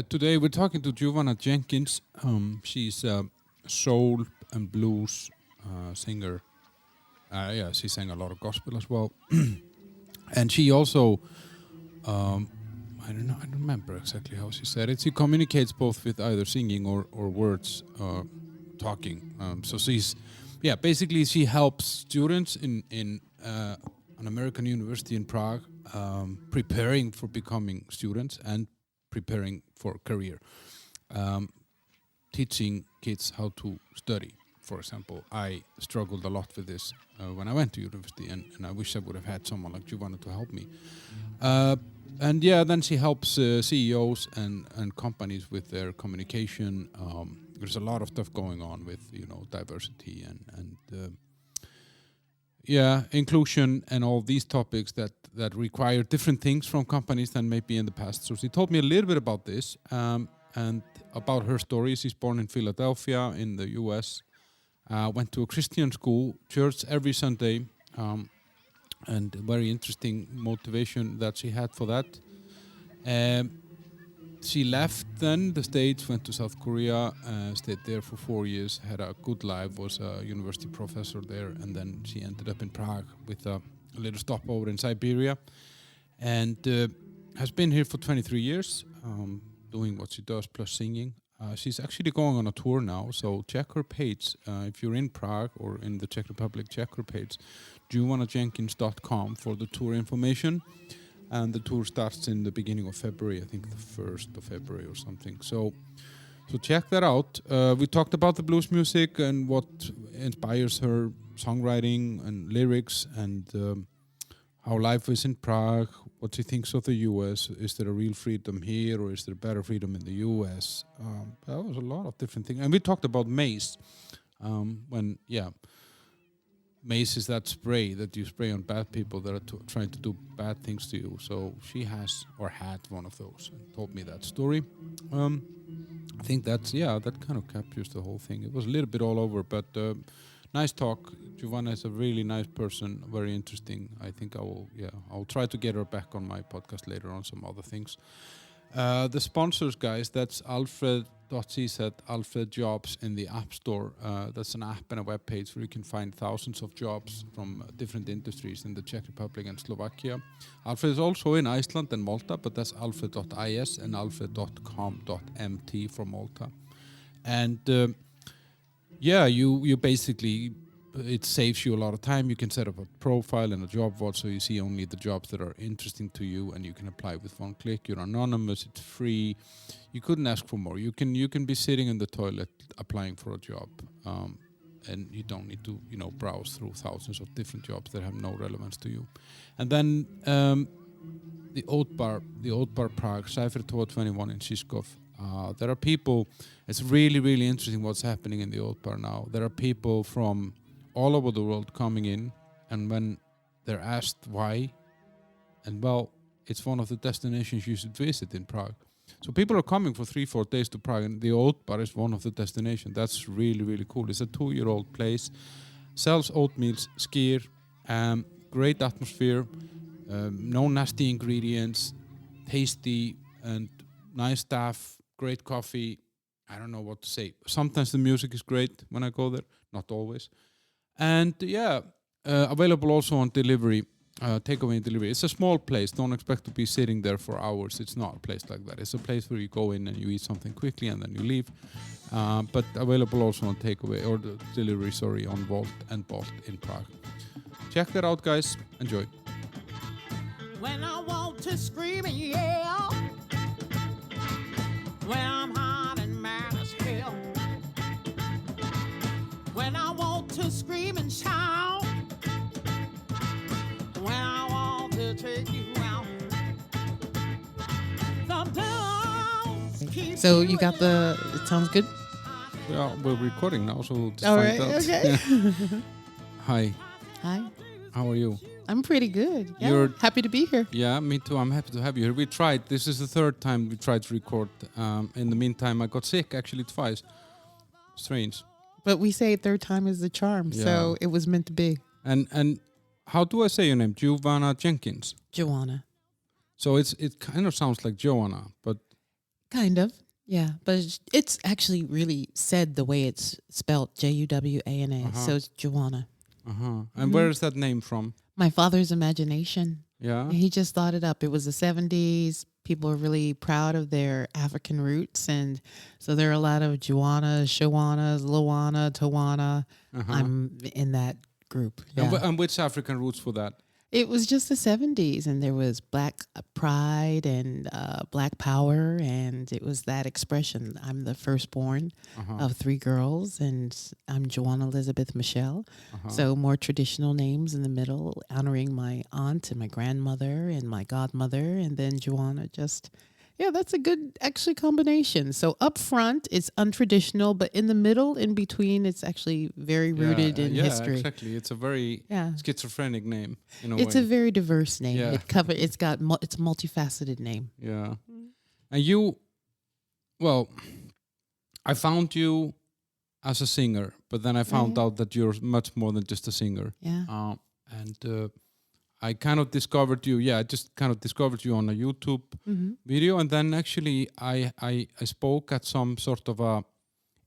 Today we're talking to Juwana Jenkins. She's a soul and blues singer. She sang a lot of gospel as well. And she also, I don't remember exactly how she said it. She communicates both with either singing or words, talking. So basically she helps students in an American university in Prague, preparing for becoming students and preparing for career, teaching kids how to study. For example, I struggled a lot with this when I went to university, and I wish I would have had someone like Juwana to help me. Then she helps CEOs and companies with their communication. There's a lot of stuff going on with diversity and inclusion and all these topics that require different things from companies than maybe in the past. So she told me a little bit about this and about her story. She's born in Philadelphia in the U.S., went to a Christian school, church every Sunday, and very interesting motivation that she had for that. She left then the States, went to South Korea, stayed there for 4 years, had a good life, was a university professor there, and then she ended up in Prague with a little stopover in Siberia, and has been here for 23 years, doing what she does plus singing. She's actually going on a tour now, so check her page. If you're in Prague or in the Czech Republic, check her page, JuwanaJenkins.com, for the tour information. And the tour starts in the beginning of February, I think the 1st of February or something. So check that out. We talked about the blues music and what inspires her songwriting and lyrics, and how life is in Prague, what she thinks of the U.S. Is there a real freedom here, or is there better freedom in the U.S.? That was a lot of different things. And we talked about mace. Mace is that spray that you spray on bad people that are trying to do bad things to you. So she has or had one of those and told me that story. I think that kind of captures the whole thing. It was a little bit all over, but nice talk. Juwana is a really nice person, very interesting. I think I'll try to get her back on my podcast later on some other things. The sponsors, guys, that's Alfred.cz, Alfred Jobs in the App Store. That's an app and a web page where you can find thousands of jobs from different industries in the Czech Republic and Slovakia. Alfred is also in Iceland and Malta, but that's alfred.is and alfred.com.mt for Malta. And you basically, it saves you a lot of time. You can set up a profile and a job board so you see only the jobs that are interesting to you, and you can apply with one click. You're anonymous, it's free. You couldn't ask for more. You can be sitting in the toilet applying for a job, and you don't need to browse through thousands of different jobs that have no relevance to you. And then the Old Bar Prague, Cypher 21 in Žižkov. There are people. It's really, really interesting what's happening in the Old Bar now. There are people from all over the world coming in, and when they're asked why, and it's one of the destinations you should visit in Prague. So people are coming for 3-4 days to Prague, and the Old Bar is one of the destinations. That's really, really cool. It's a 2-year-old place, sells oatmeals, skyr, great atmosphere, no nasty ingredients, tasty and nice staff, great coffee. I don't know what to say. Sometimes the music is great when I go there, not always. And available also on delivery, takeaway and delivery. It's a small place. Don't expect to be sitting there for hours. It's not a place like that. It's a place where you go in and you eat something quickly and then you leave. But available also on takeaway or delivery, on Volt and Bolt in Prague. Check that out, guys. Enjoy. When I want to scream and yell, when I'm hot and mad as hell, when I want to scream and shout, when I want to take you out. So you got it sounds good? Yeah, we're recording now, so we'll just All find right, out. okay. Hi, Hi. how are you? I'm pretty good. Yeah, You're- happy to be here. Yeah, me too. I'm happy to have you here. We tried. This is the third time we tried to record. In the meantime, I got sick actually twice. Strange. But we say third time is the charm, Yeah. so it was meant to be. And how do I say your name? Juwana Jenkins. Juwana. So it kind of sounds like Joanna, but Kind of. Yeah. But it's actually really said the way it's spelled, Juwana. So it's Juwana. And where is that name from? My father's imagination. Yeah. He just thought it up. It was the 70s. People were really proud of their African roots. And so there are a lot of Juwanas, Shawanas, Luana, Tawana. I'm in that group. Yeah. And which African roots for that? It was just the 70s, and there was black pride and black power, and it was that expression. I'm the firstborn of 3 girls, and I'm Juwana Elizabeth Michelle. So more traditional names in the middle, honoring my aunt and my grandmother and my godmother, and then Juwana just... Yeah, that's a good, actually, combination. So up front, it's untraditional, but in the middle, in between, it's actually very rooted in history. Yeah, exactly. It's a very schizophrenic name in a way. It's a very diverse name. Yeah. It's a multifaceted name. Yeah. And you, well, I found you as a singer, but then I found out that you're much more than just a singer. Yeah. I kind of discovered you. Yeah, I just kind of discovered you on a YouTube video, and then actually I spoke at some sort of a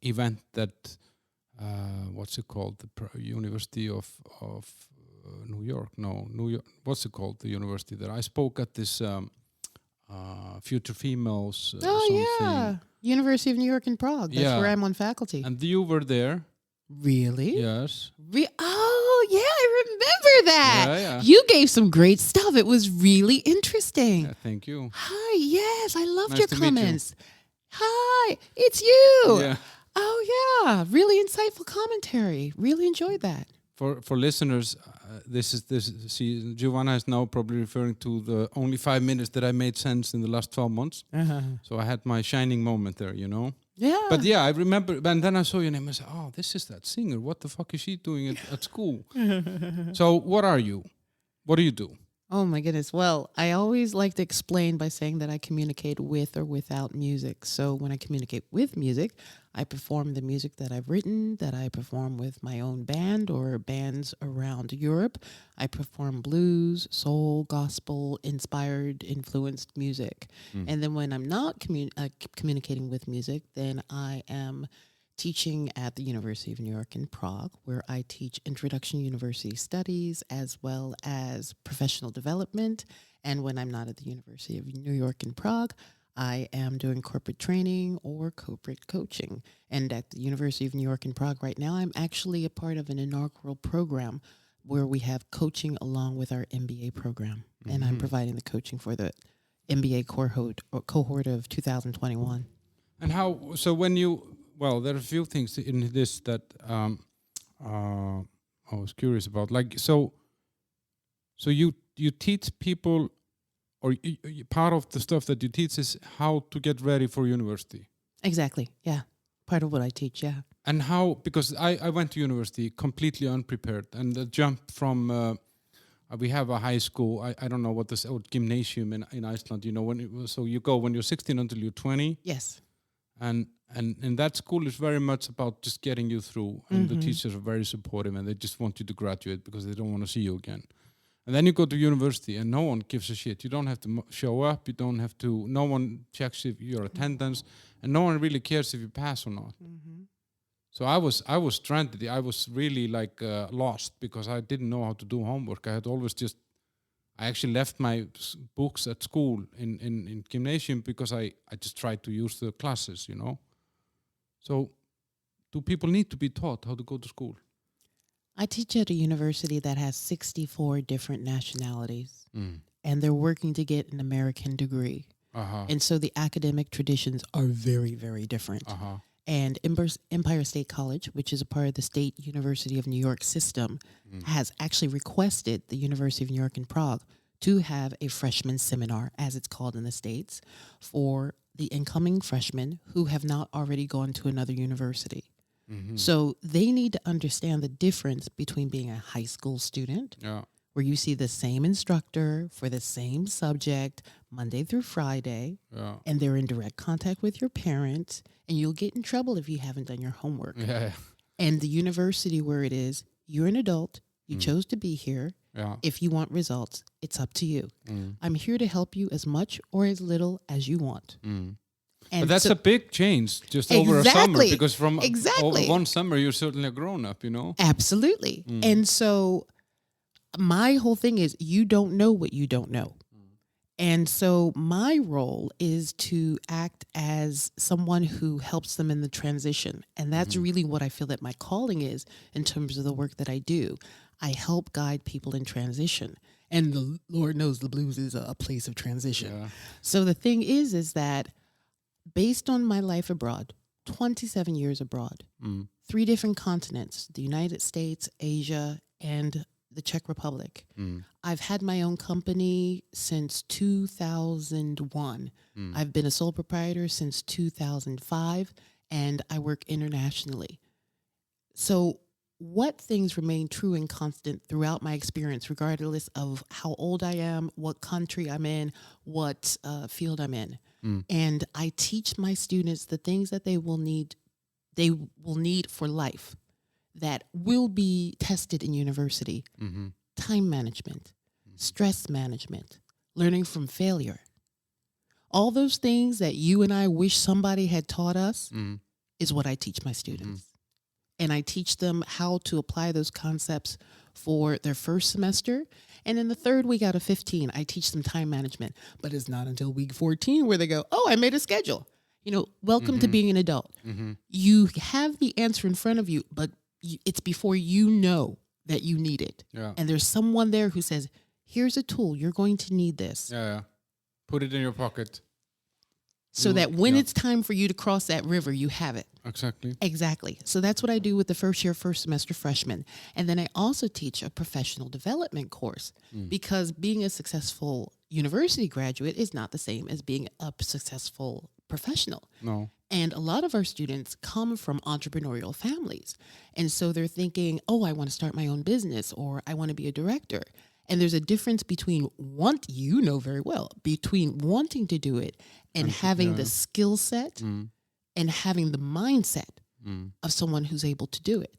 event that what's it called? The University of New York. No, New York. What's it called? The university that I spoke at this Future Females. Yeah, University of New York in Prague. That's where I'm on faculty. And you were there. Really? Yes. Oh, yeah, I remember that. Yeah. You gave some great stuff. It was really interesting. Yeah, thank you. Hi, yes, I loved Nice your to meet you. Comments. Hi, it's you. Yeah. Oh, yeah, really insightful commentary. Really enjoyed that. For listeners, see, Juwana is now probably referring to the only 5 minutes that I made sense in the last 12 months. So I had my shining moment there, you know. Yeah. But yeah, I remember, and then I saw your name and I said, oh, this is that singer. What the fuck is she doing at school? So what are you? What do you do? Oh my goodness. Well, I always like to explain by saying that I communicate with or without music. So when I communicate with music, I perform the music that I've written, that I perform with my own band or bands around Europe. I perform blues, soul, gospel, inspired, influenced music. And then when I'm not communicating with music, then I am teaching at the University of New York in Prague, where I teach Introduction University Studies as well as professional development. And when I'm not at the University of New York in Prague, I am doing corporate training or corporate coaching. And at the University of New York in Prague right now, I'm actually a part of an inaugural program where we have coaching along with our MBA program. And I'm providing the coaching for the MBA cohort of 2021. And how, so when you, well, there are a few things in this that I was curious about. Like, so you teach people, or part of the stuff that you teach is how to get ready for university. Exactly, yeah. Part of what I teach, yeah. And how, because I went to university completely unprepared, and the jump from, we have a high school, I don't know what this old gymnasium in Iceland, you know, when it was, so you go when you're 16 until you're 20. Yes. And that school is very much about just getting you through, and the teachers are very supportive, and they just want you to graduate because they don't want to see you again. And then you go to university, and no one gives a shit. You don't have to show up. You don't have to. No one checks if your attendance, and no one really cares if you pass or not. So I was stranded. I was really like lost because I didn't know how to do homework. I had always I actually left my books at school in gymnasium because I just tried to use the classes, you know. So do people need to be taught how to go to school? I teach at a university that has 64 different nationalities, and they're working to get an American degree. And so the academic traditions are very, very different. And Empire State College, which is a part of the State University of New York system, has actually requested the University of New York in Prague to have a freshman seminar, as it's called in the States, for the incoming freshmen who have not already gone to another university. So they need to understand the difference between being a high school student, where you see the same instructor for the same subject Monday through Friday, and they're in direct contact with your parents, and you'll get in trouble if you haven't done your homework. And the university where it is, you're an adult, you chose to be here. If you want results, it's up to you. I'm here to help you as much or as little as you want. And But that's so- a big change just over a summer, Exactly. because from Exactly. over one summer you're certainly a grown up, you know. Absolutely. And so my whole thing is you don't know what you don't know. And so my role is to act as someone who helps them in the transition. And that's really what I feel that my calling is in terms of the work that I do. I help guide people in transition. And the Lord knows the blues is a place of transition. Yeah. So the thing is that based on my life abroad, 27 years abroad, 3 different continents, the United States, Asia, and the Czech Republic. I've had my own company since 2001. I've been a sole proprietor since 2005, and I work internationally. So what things remain true and constant throughout my experience, regardless of how old I am, what country I'm in, what field I'm in? And I teach my students the things that they will need for life that will be tested in university. Time management, stress management, learning from failure. All those things that you and I wish somebody had taught us is what I teach my students. And I teach them how to apply those concepts for their first semester. And in the third week out of 15, I teach them time management. But it's not until week 14 where they go, oh, I made a schedule. You know, welcome to being an adult. You have the answer in front of you, but it's before you know that you need it. Yeah. And there's someone there who says, here's a tool. You're going to need this. Yeah. Put it in your pocket. So that when Yeah. it's time for you to cross that river, you have it. Exactly. Exactly. So that's what I do with the first semester freshmen. And then I also teach a professional development course because being a successful university graduate is not the same as being a successful professional. No. And a lot of our students come from entrepreneurial families. And so they're thinking, oh, I want to start my own business, or I want to be a director. And there's a difference between between wanting to do it and having the skill set and having the mindset of someone who's able to do it.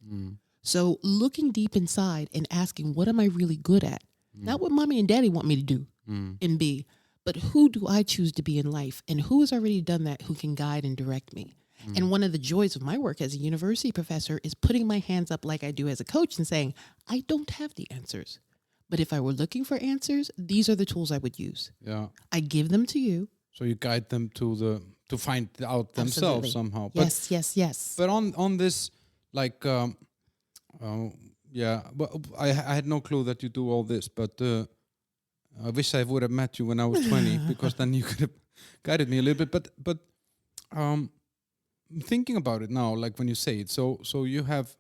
So looking deep inside and asking, what am I really good at? Not what mommy and daddy want me to do and be, but who do I choose to be in life? And who has already done that, who can guide and direct me? And one of the joys of my work as a university professor is putting my hands up like I do as a coach and saying, I don't have the answers. But if I were looking for answers, these are the tools I would use. Yeah. I give them to you. So you guide them to find out themselves Absolutely. somehow. Yes. But on this, like, yeah, but I had no clue that you do all this. But I wish I would have met you when I was 20, because then you could have guided me a little bit. But thinking about it now, like when you say it, so you have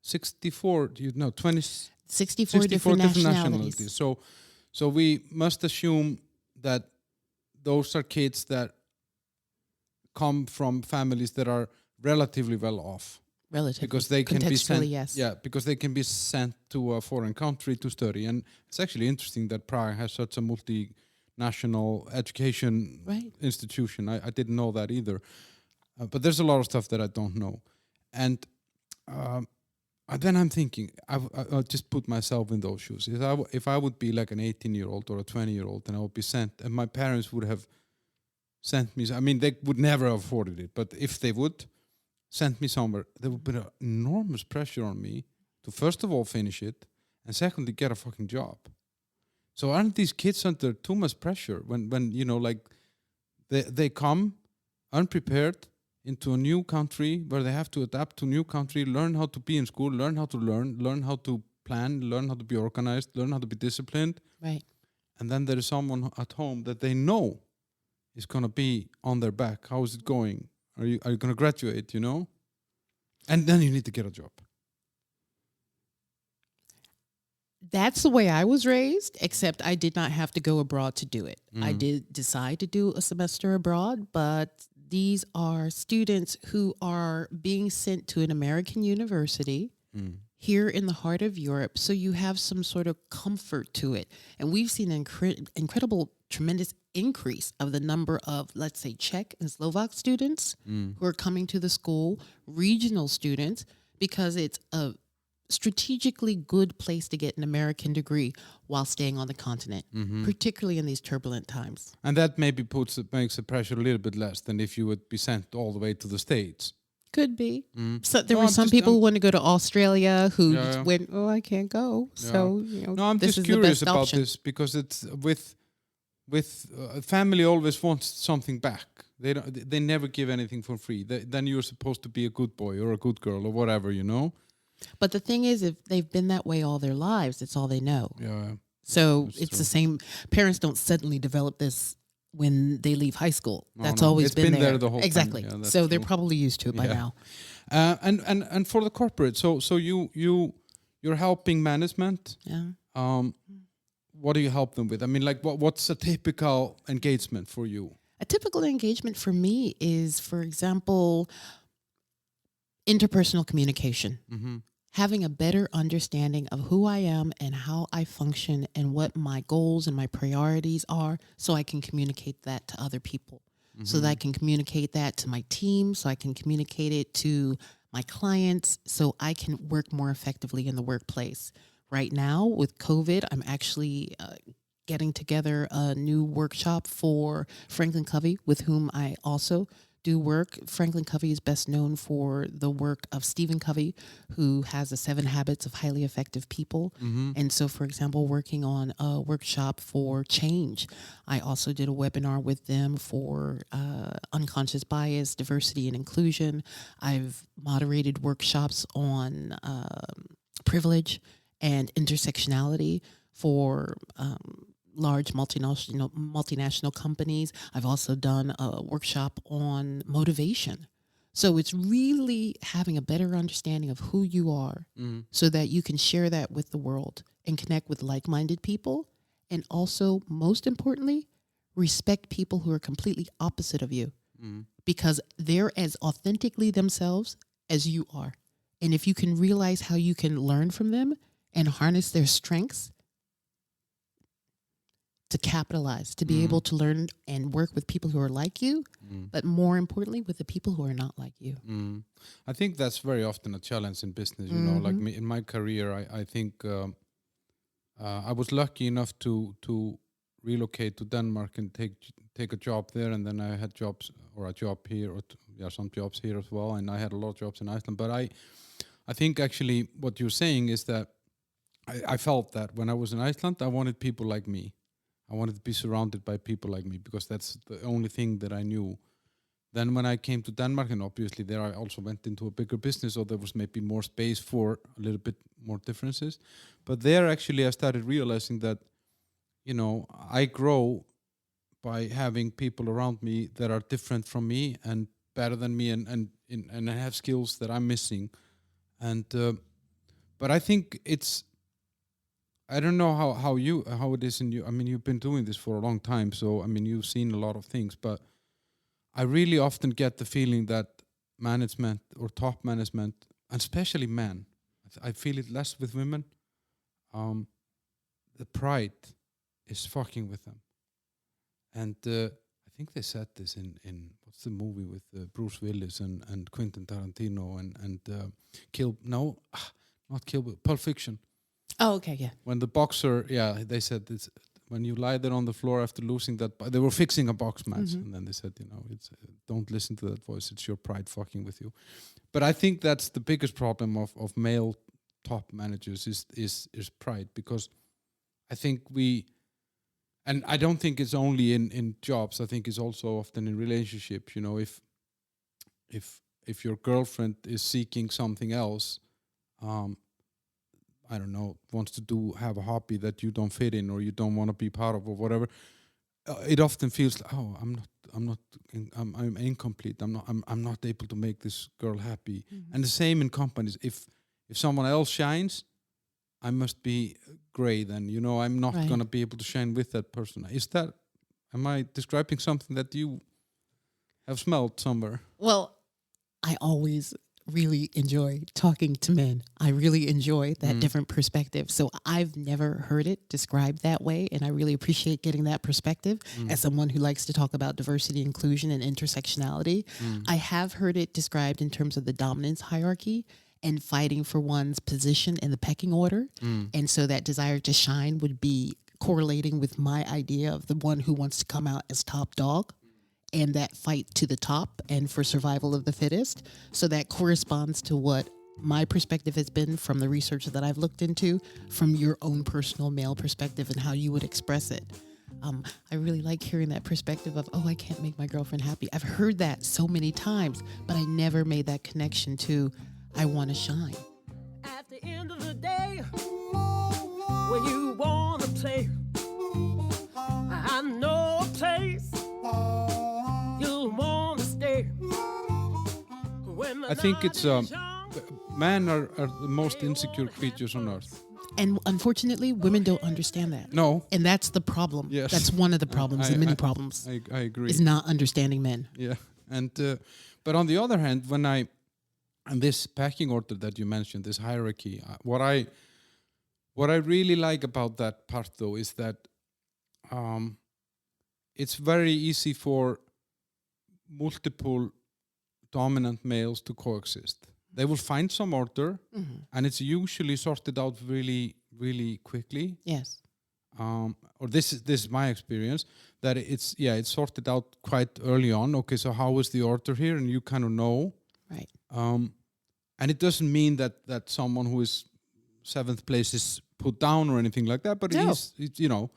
64 different nationalities. So we must assume that those are kids that come from families that are relatively well off, Relatively. because they can be sent. Contextually, yes. Yeah, because they can be sent to a foreign country to study, and it's actually interesting that Prague has such a multinational education institution. I didn't know that either, but there's a lot of stuff that I don't know, and then I'm thinking, I'll just put myself in those shoes. If I would be like an 18-year-old or a 20-year-old, and I would be sent, and my parents would have sent me. I mean, they would never have afforded it, but if they would send me somewhere, there would be enormous pressure on me to first of all finish it, and secondly get a fucking job. So aren't these kids under too much pressure when you know, like they come unprepared into a new country where they have to adapt to new country, learn how to be in school, learn how to learn how to plan, learn how to be organized, learn how to be disciplined. Right. And then there is someone at home that they know is going to be on their back. How is it going? Are you going to graduate, you know? And then you need to get a job. That's the way I was raised, except I did not have to go abroad to do it. I did decide to do a semester abroad, but these are students who are being sent to an American university here in the heart of Europe. So you have some sort of comfort to it. And we've seen an incredible, tremendous increase of the number of, let's say, Czech and Slovak students who are coming to the school, regional students, because it's a strategically good place to get an American degree while staying on the continent, particularly in these turbulent times. And that maybe makes the pressure a little bit less than if you would be sent all the way to the States. Could be. So there were some people who wanted to go to Australia who went, oh, I can't go. Yeah. So, you know, No, I'm this just is the curious best about option. this because it's with family always wants something back. They never give anything for free. Then you're supposed to be a good boy or a good girl or whatever, you know. But the thing is, if they've been that way all their lives, it's all they know. Yeah. So That's it's true. the same. Parents don't suddenly develop this when they leave high school. No, That's no. always It's been there. there the whole time. Exactly. Yeah, that's So they're true. probably used to it by Yeah. now. And for the corporate, so you're helping management. Yeah. What do you help them with? I mean, like what's a typical engagement for you? A typical engagement for me is, for example, interpersonal communication. Mm-hmm. Having a better understanding of who I am and how I function and what my goals and my priorities are, so I can communicate that to other people. So that I can communicate that to my team, so I can communicate it to my clients, so I can work more effectively in the workplace. Right now, with COVID, I'm actually getting together a new workshop for Franklin Covey, with whom I also do work. Franklin Covey is best known for the work of Stephen Covey, who has the 7 Habits of Highly Effective People. And so, for example, working on a workshop for change. I also did a webinar with them for unconscious bias, diversity, and inclusion. I've moderated workshops on privilege and intersectionality for large multinational companies. I've also done a workshop on motivation. So it's really having a better understanding of who you are so that you can share that with the world and connect with like-minded people. And also, most importantly, respect people who are completely opposite of you because they're as authentically themselves as you are. And if you can realize how you can learn from them and harness their strengths, to capitalize, to be able to learn and work with people who are like you, but more importantly, with the people who are not like you. I think that's very often a challenge in business. You know, like me in my career, I think I was lucky enough to relocate to Denmark and take a job there, and then I had jobs or a job here, or some jobs here as well, and I had a lot of jobs in Iceland. But I think actually what you're saying is that I felt that when I was in Iceland, I wanted people like me. I wanted to be surrounded by people like me because that's the only thing that I knew. Then when I came to Denmark, and obviously there I also went into a bigger business, so there was maybe more space for a little bit more differences. But there actually I started realizing that, you know, I grow by having people around me that are different from me and better than me and have skills that I'm missing. And but I think I don't know how it is in you. I mean, you've been doing this for a long time, so I mean, you've seen a lot of things. But I really often get the feeling that management or top management, and especially men, I feel it less with women. The pride is fucking with them, and I think they said this in what's the movie with Bruce Willis and Quentin Tarantino and Pulp Fiction. Oh, okay, yeah. When the boxer, they said this, when you lie there on the floor after losing that, they were fixing a box match, and then they said, you know, it's don't listen to that voice, it's your pride fucking with you. But I think that's the biggest problem of male top managers is pride, because I think and I don't think it's only in jobs, I think it's also often in relationships, you know, if your girlfriend is seeking something else, I don't know, wants to have a hobby that you don't fit in or you don't want to be part of or whatever, it often feels like, oh, I'm incomplete. I'm not able to make this girl happy. And the same in companies. If someone else shines, I must be gray then. You know, I'm not going to be able to shine with that person. Am I describing something that you have smelled somewhere? Well, I always really enjoy talking to men. I really enjoy that different perspective. So I've never heard it described that way, and I really appreciate getting that perspective as someone who likes to talk about diversity, inclusion, and intersectionality. I have heard it described in terms of the dominance hierarchy, and fighting for one's position in the pecking order. And so that desire to shine would be correlating with my idea of the one who wants to come out as top dog and that fight to the top and for survival of the fittest. So that corresponds to what my perspective has been from the research that I've looked into, from your own personal male perspective and how you would express it. I really like hearing that perspective of, I can't make my girlfriend happy. I've heard that so many times, but I never made that connection to, I want to shine. At the end of the day, when you want to play, I know a place you'll want to stay. When the I think night it's is young, men are the most insecure creatures on earth. And unfortunately, women don't understand that. No. And that's the problem. Yes. That's one of the problems, the many problems, I agree. is not understanding men. Yeah, and but on the other hand, and this packing order that you mentioned, this hierarchy, what I really like about that part though is that it's very easy for multiple dominant males to coexist. They will find some order, and it's usually sorted out really, really quickly. Yes. Or this is my experience, that it's sorted out quite early on. Okay, so how is the order here? And you kind of know. Right. And it doesn't mean that someone who is 7th place is put down or anything like that, but No.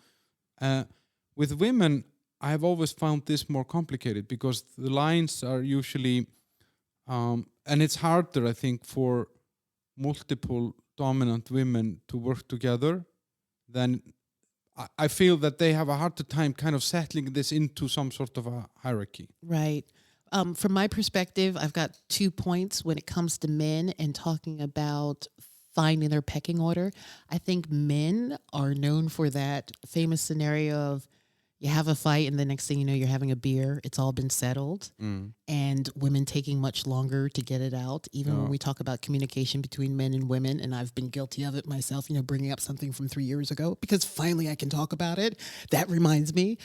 with women, I have always found this more complicated because the lines are usually, and it's harder, I think, for multiple dominant women to work together. Then I feel that they have a harder time kind of settling this into some sort of a hierarchy. Right. From my perspective, I've got 2 points when it comes to men and talking about finding their pecking order. I think men are known for that famous scenario of you have a fight and the next thing you know, you're having a beer. It's all been settled. And women taking much longer to get it out. Even when we talk about communication between men and women, and I've been guilty of it myself, bringing up something from 3 years ago because finally I can talk about it. That reminds me.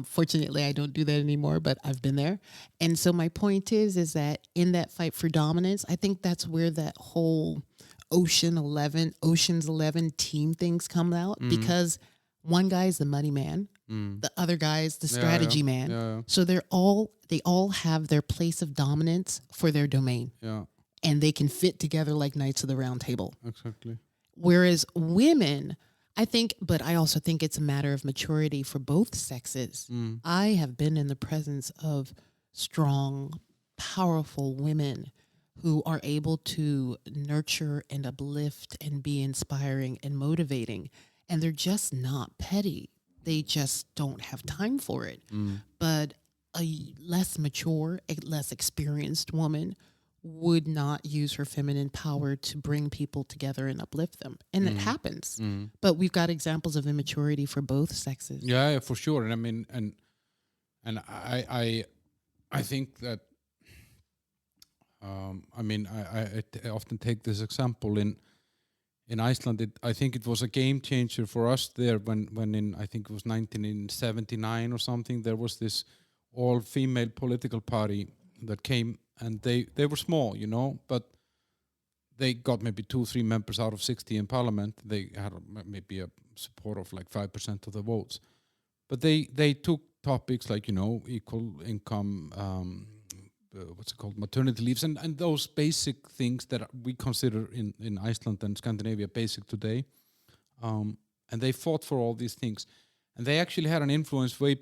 Fortunately, I don't do that anymore, but I've been there. And so my point is that in that fight for dominance, I think that's where that whole Ocean's 11 team things come out because one guy is the money man. The other guy's the strategy man. Yeah. So they all have their place of dominance for their domain. Yeah, And they can fit together like Knights of the Round Table. exactly. Whereas women, but I also think it's a matter of maturity for both sexes. I have been in the presence of strong, powerful women who are able to nurture and uplift and be inspiring and motivating. And they're just not petty. They just don't have time for it. But a less mature, a less experienced woman would not use her feminine power to bring people together and uplift them. And it happens. But we've got examples of immaturity for both sexes. Yeah, for sure. And I mean, and I think that I often take this example in Iceland. I think it was a game changer for us there when in, I think it was 1979 or something, there was this all-female political party that came, and they were small, but they got maybe 2-3 members out of 60 in parliament. They had maybe a support of like 5% of the votes. But they took topics like, equal income, maternity leaves, and those basic things that we consider in Iceland and Scandinavia basic today. And they fought for all these things. And they actually had an influence way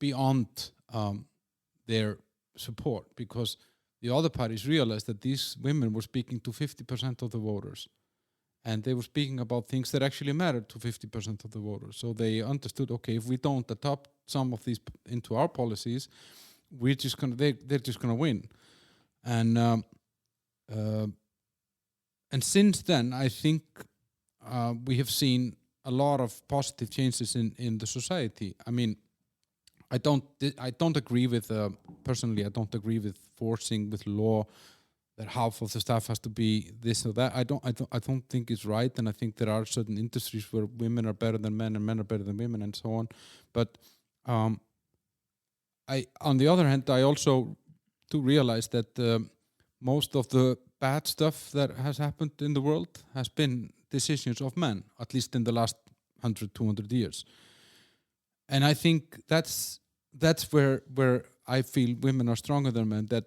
beyond their support, because the other parties realized that these women were speaking to 50% of the voters. And they were speaking about things that actually mattered to 50% of the voters. So they understood, okay, if we don't adopt some of these into our policies, they're just gonna win. And since then, I think we have seen a lot of positive changes in the society. I mean, I don't agree with personally. I don't agree with forcing with law that half of the staff has to be this or that. I don't think it's right, and I think there are certain industries where women are better than men and men are better than women, and so on. But on the other hand, I also do realize that most of the bad stuff that has happened in the world has been decisions of men, at least in the last 100, 200 years. And I think that's where I feel women are stronger than men, that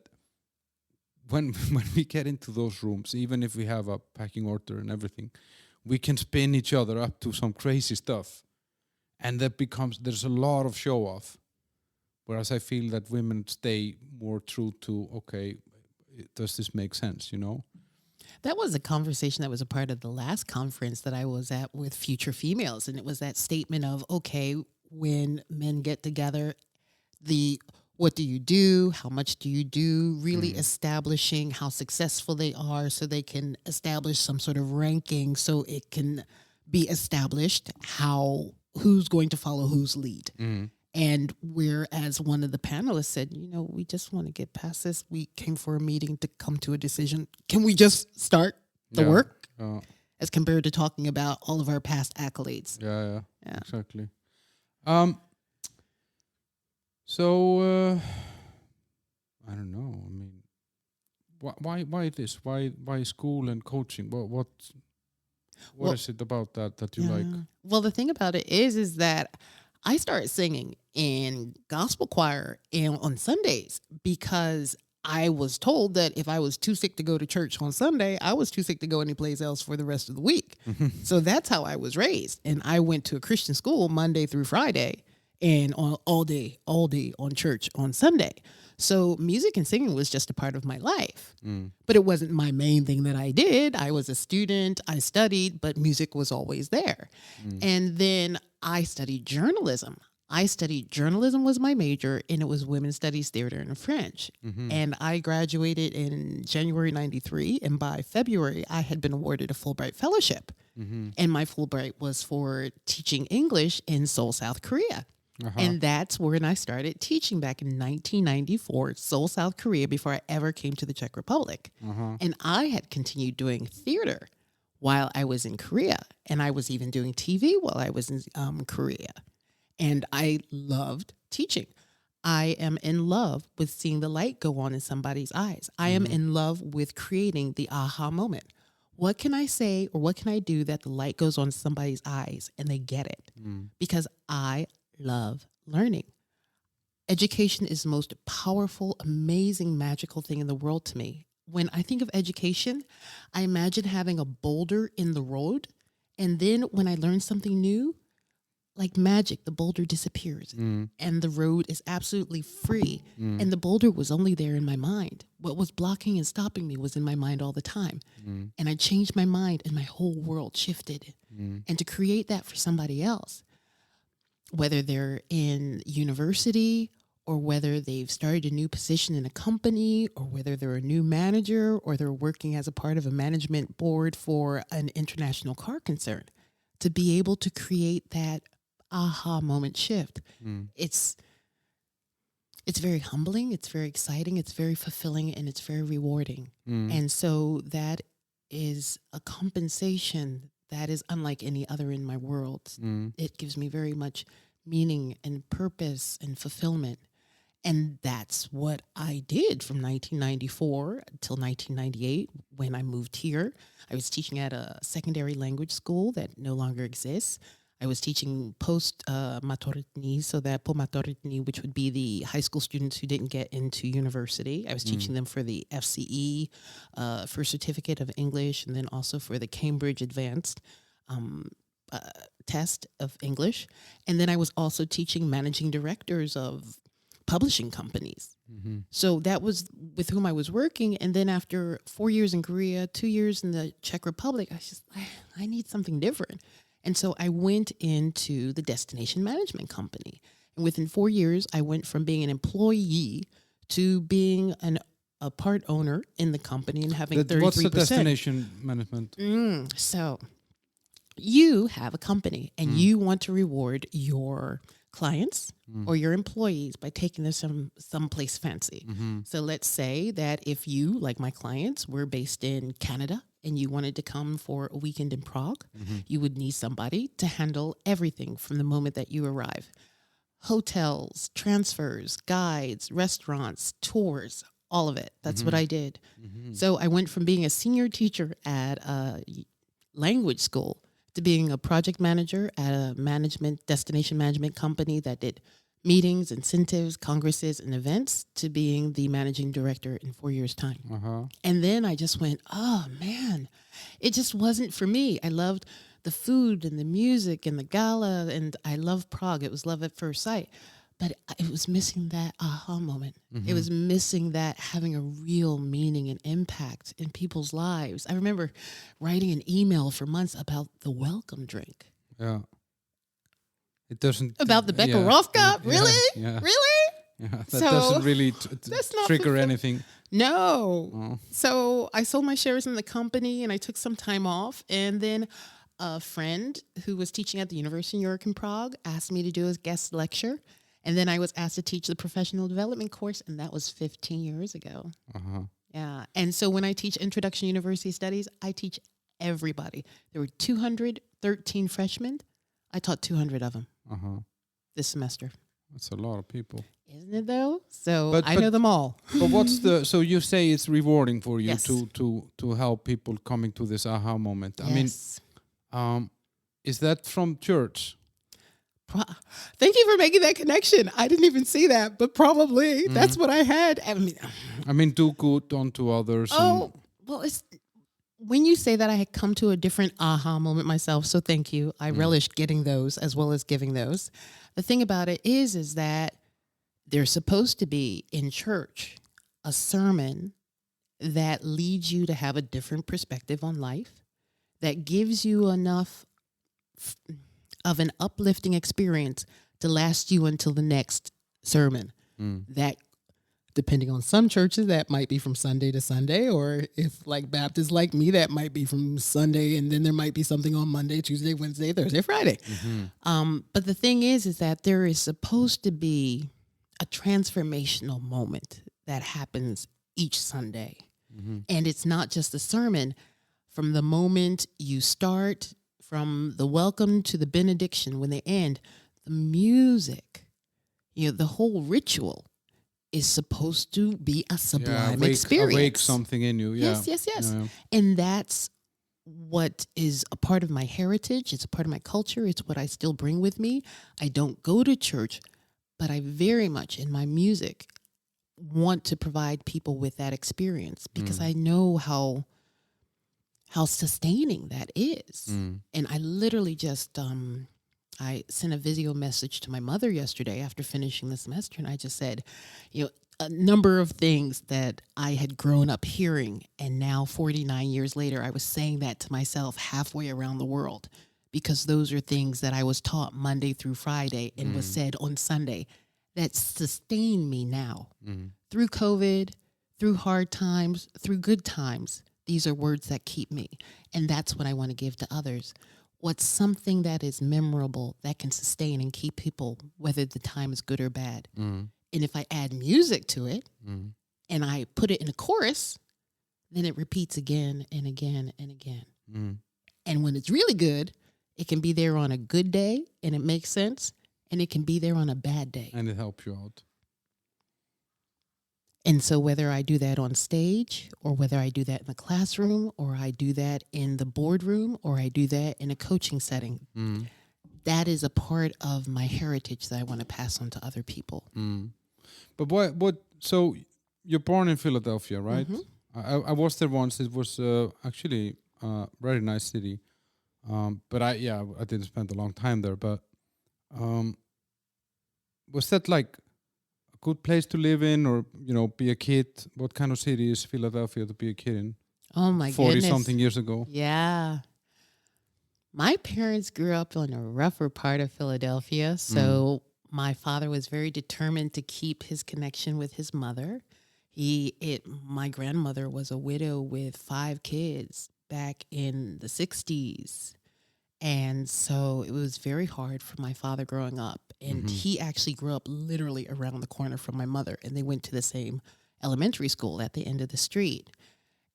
when we get into those rooms, even if we have a packing order and everything, we can spin each other up to some crazy stuff. And there's a lot of show off. Whereas I feel that women stay more true to, okay, does this make sense, you know? That was a conversation that was a part of the last conference that I was at with future females. And it was that statement of, okay, when men get together, what do you do? How much do you do? Really establishing how successful they are so they can establish some sort of ranking so it can be established who's going to follow whose lead. And whereas one of the panelists said, we just want to get past this. We came for a meeting to come to a decision. Can we just start the work? As compared to talking about all of our past accolades. Yeah. Exactly. So I don't know. I mean, why this? Why school and coaching? What is it about that you like? Well, the thing about it is that I started singing in gospel choir on Sundays because I was told that if I was too sick to go to church on Sunday, I was too sick to go anyplace else for the rest of the week. So that's how I was raised. And I went to a Christian school Monday through Friday and all day on church on Sunday. So music and singing was just a part of my life. But it wasn't my main thing that I did. I was a student, I studied, but music was always there. And then I studied journalism. Journalism was my major, and it was women's studies, theater, and French. And I graduated in January 93, and by February, I had been awarded a Fulbright Fellowship. And my Fulbright was for teaching English in Seoul, South Korea. And that's when I started teaching back in 1994, Seoul, South Korea, before I ever came to the Czech Republic. And I had continued doing theater while I was in Korea. And I was even doing TV while I was in Korea. And I loved teaching. I am in love with seeing the light go on in somebody's eyes. I am in love with creating the aha moment. What can I say or what can I do that the light goes on somebody's eyes and they get it? Because I love learning. Education is the most powerful, amazing, magical thing in the world to me. When I think of education, I imagine having a boulder in the road. And then when I learn something new, like magic, the boulder disappears and the road is absolutely free. And the boulder was only there in my mind. What was blocking and stopping me was in my mind all the time. And I changed my mind and my whole world shifted. And to create that for somebody else, whether they're in university or whether they've started a new position in a company or whether they're a new manager or they're working as a part of a management board for an international car concern, to be able to create that aha moment shift. It's very humbling, it's very exciting, it's very fulfilling, and it's very rewarding. And so that is a compensation that is unlike any other in my world. It gives me very much meaning and purpose and fulfillment. And that's what I did from 1994 until 1998 when I moved here. I was teaching at a secondary language school that no longer exists. I was teaching post-maturitni, so that po-maturitni, which would be the high school students who didn't get into university. I was teaching them for the FCE, for Certificate of English, and then also for the Cambridge Advanced test of English. And then I was also teaching managing directors of publishing companies. So that was with whom I was working. And then after 4 years in Korea, 2 years in the Czech Republic, I need something different. And so I went into the destination management company. And within 4 years, I went from being an employee to being a part owner in the company and having 33%. What's the destination management? So you have a company and you want to reward your clients or your employees by taking them someplace fancy. So let's say that if you, like my clients, were based in Canada and you wanted to come for a weekend in Prague, you would need somebody to handle everything from the moment that you arrive. Hotels, transfers, guides, restaurants, tours, all of it. That's what I did. So I went from being a senior teacher at a language school to being a project manager at a destination management company that did meetings, incentives, congresses, and events, to being the managing director in 4 years' time. And then I just went, oh man, it just wasn't for me. I loved the food and the music and the gala, and I love Prague. It was love at first sight. But it was missing that aha moment. It was missing that having a real meaning and impact in people's lives. I remember writing an email for months about the welcome drink. Yeah. It doesn't... About the Bekarovka? Really? Yeah. Really? Yeah, that So, doesn't really that's not trigger anything. No. Oh. So I sold my shares in the company and I took some time off. And then a friend who was teaching at the University of New York in Prague asked me to do a guest lecture. And then I was asked to teach the professional development course, and that was 15 years ago. Yeah. And so when I teach Introduction to University Studies, I teach everybody. There were 213 freshmen. I taught 200 of them this semester. That's a lot of people. Isn't it though? So I know them all. But what's the... So you say it's rewarding for you Yes. to help people coming to this aha moment. I Yes. mean, is that from church? Thank you for making that connection. I didn't even see that, but probably that's what I had. I mean, do good unto others. Oh, well, it's when you say that, I had come to a different aha moment myself. So thank you. I relish getting those as well as giving those. The thing about it is that there's supposed to be in church a sermon that leads you to have a different perspective on life, that gives you enough of an uplifting experience to last you until the next sermon. That, depending on some churches, that might be from Sunday to Sunday, or if like Baptists like me, that might be from Sunday, and then there might be something on Monday, Tuesday, Wednesday, Thursday, Friday. But the thing is that there is supposed to be a transformational moment that happens each Sunday. And it's not just a sermon. From the moment you start, from the welcome to the benediction, when they end, the music, the whole ritual is supposed to be a sublime experience. Awake something in you. Yeah. Yes. Yeah. And that's what is a part of my heritage. It's a part of my culture. It's what I still bring with me. I don't go to church, but I very much in my music want to provide people with that experience because I know how sustaining that is. And I literally just, I sent a video message to my mother yesterday after finishing the semester. And I just said, a number of things that I had grown up hearing. And now 49 years later, I was saying that to myself halfway around the world, because those are things that I was taught Monday through Friday and was said on Sunday that sustain me now through COVID, through hard times, through good times. These are words that keep me. And that's what I want to give to others. What's something that is memorable, that can sustain and keep people, whether the time is good or bad. And if I add music to it and I put it in a chorus, then it repeats again and again and again. And when it's really good, it can be there on a good day and it makes sense. And it can be there on a bad day. And it helps you out. And so whether I do that on stage or whether I do that in the classroom or I do that in the boardroom or I do that in a coaching setting, that is a part of my heritage that I want to pass on to other people. But what? So you're born in Philadelphia, right? I was there once. It was actually a very nice city. But I didn't spend a long time there. But was that like a good place to live in, or be a kid? What kind of city is Philadelphia to be a kid in? Oh my goodness! 40-something years ago. Yeah. My parents grew up in a rougher part of Philadelphia, so my father was very determined to keep his connection with his mother. My grandmother was a widow with 5 kids back in the 60s. And so it was very hard for my father growing up. And he actually grew up literally around the corner from my mother. And they went to the same elementary school at the end of the street.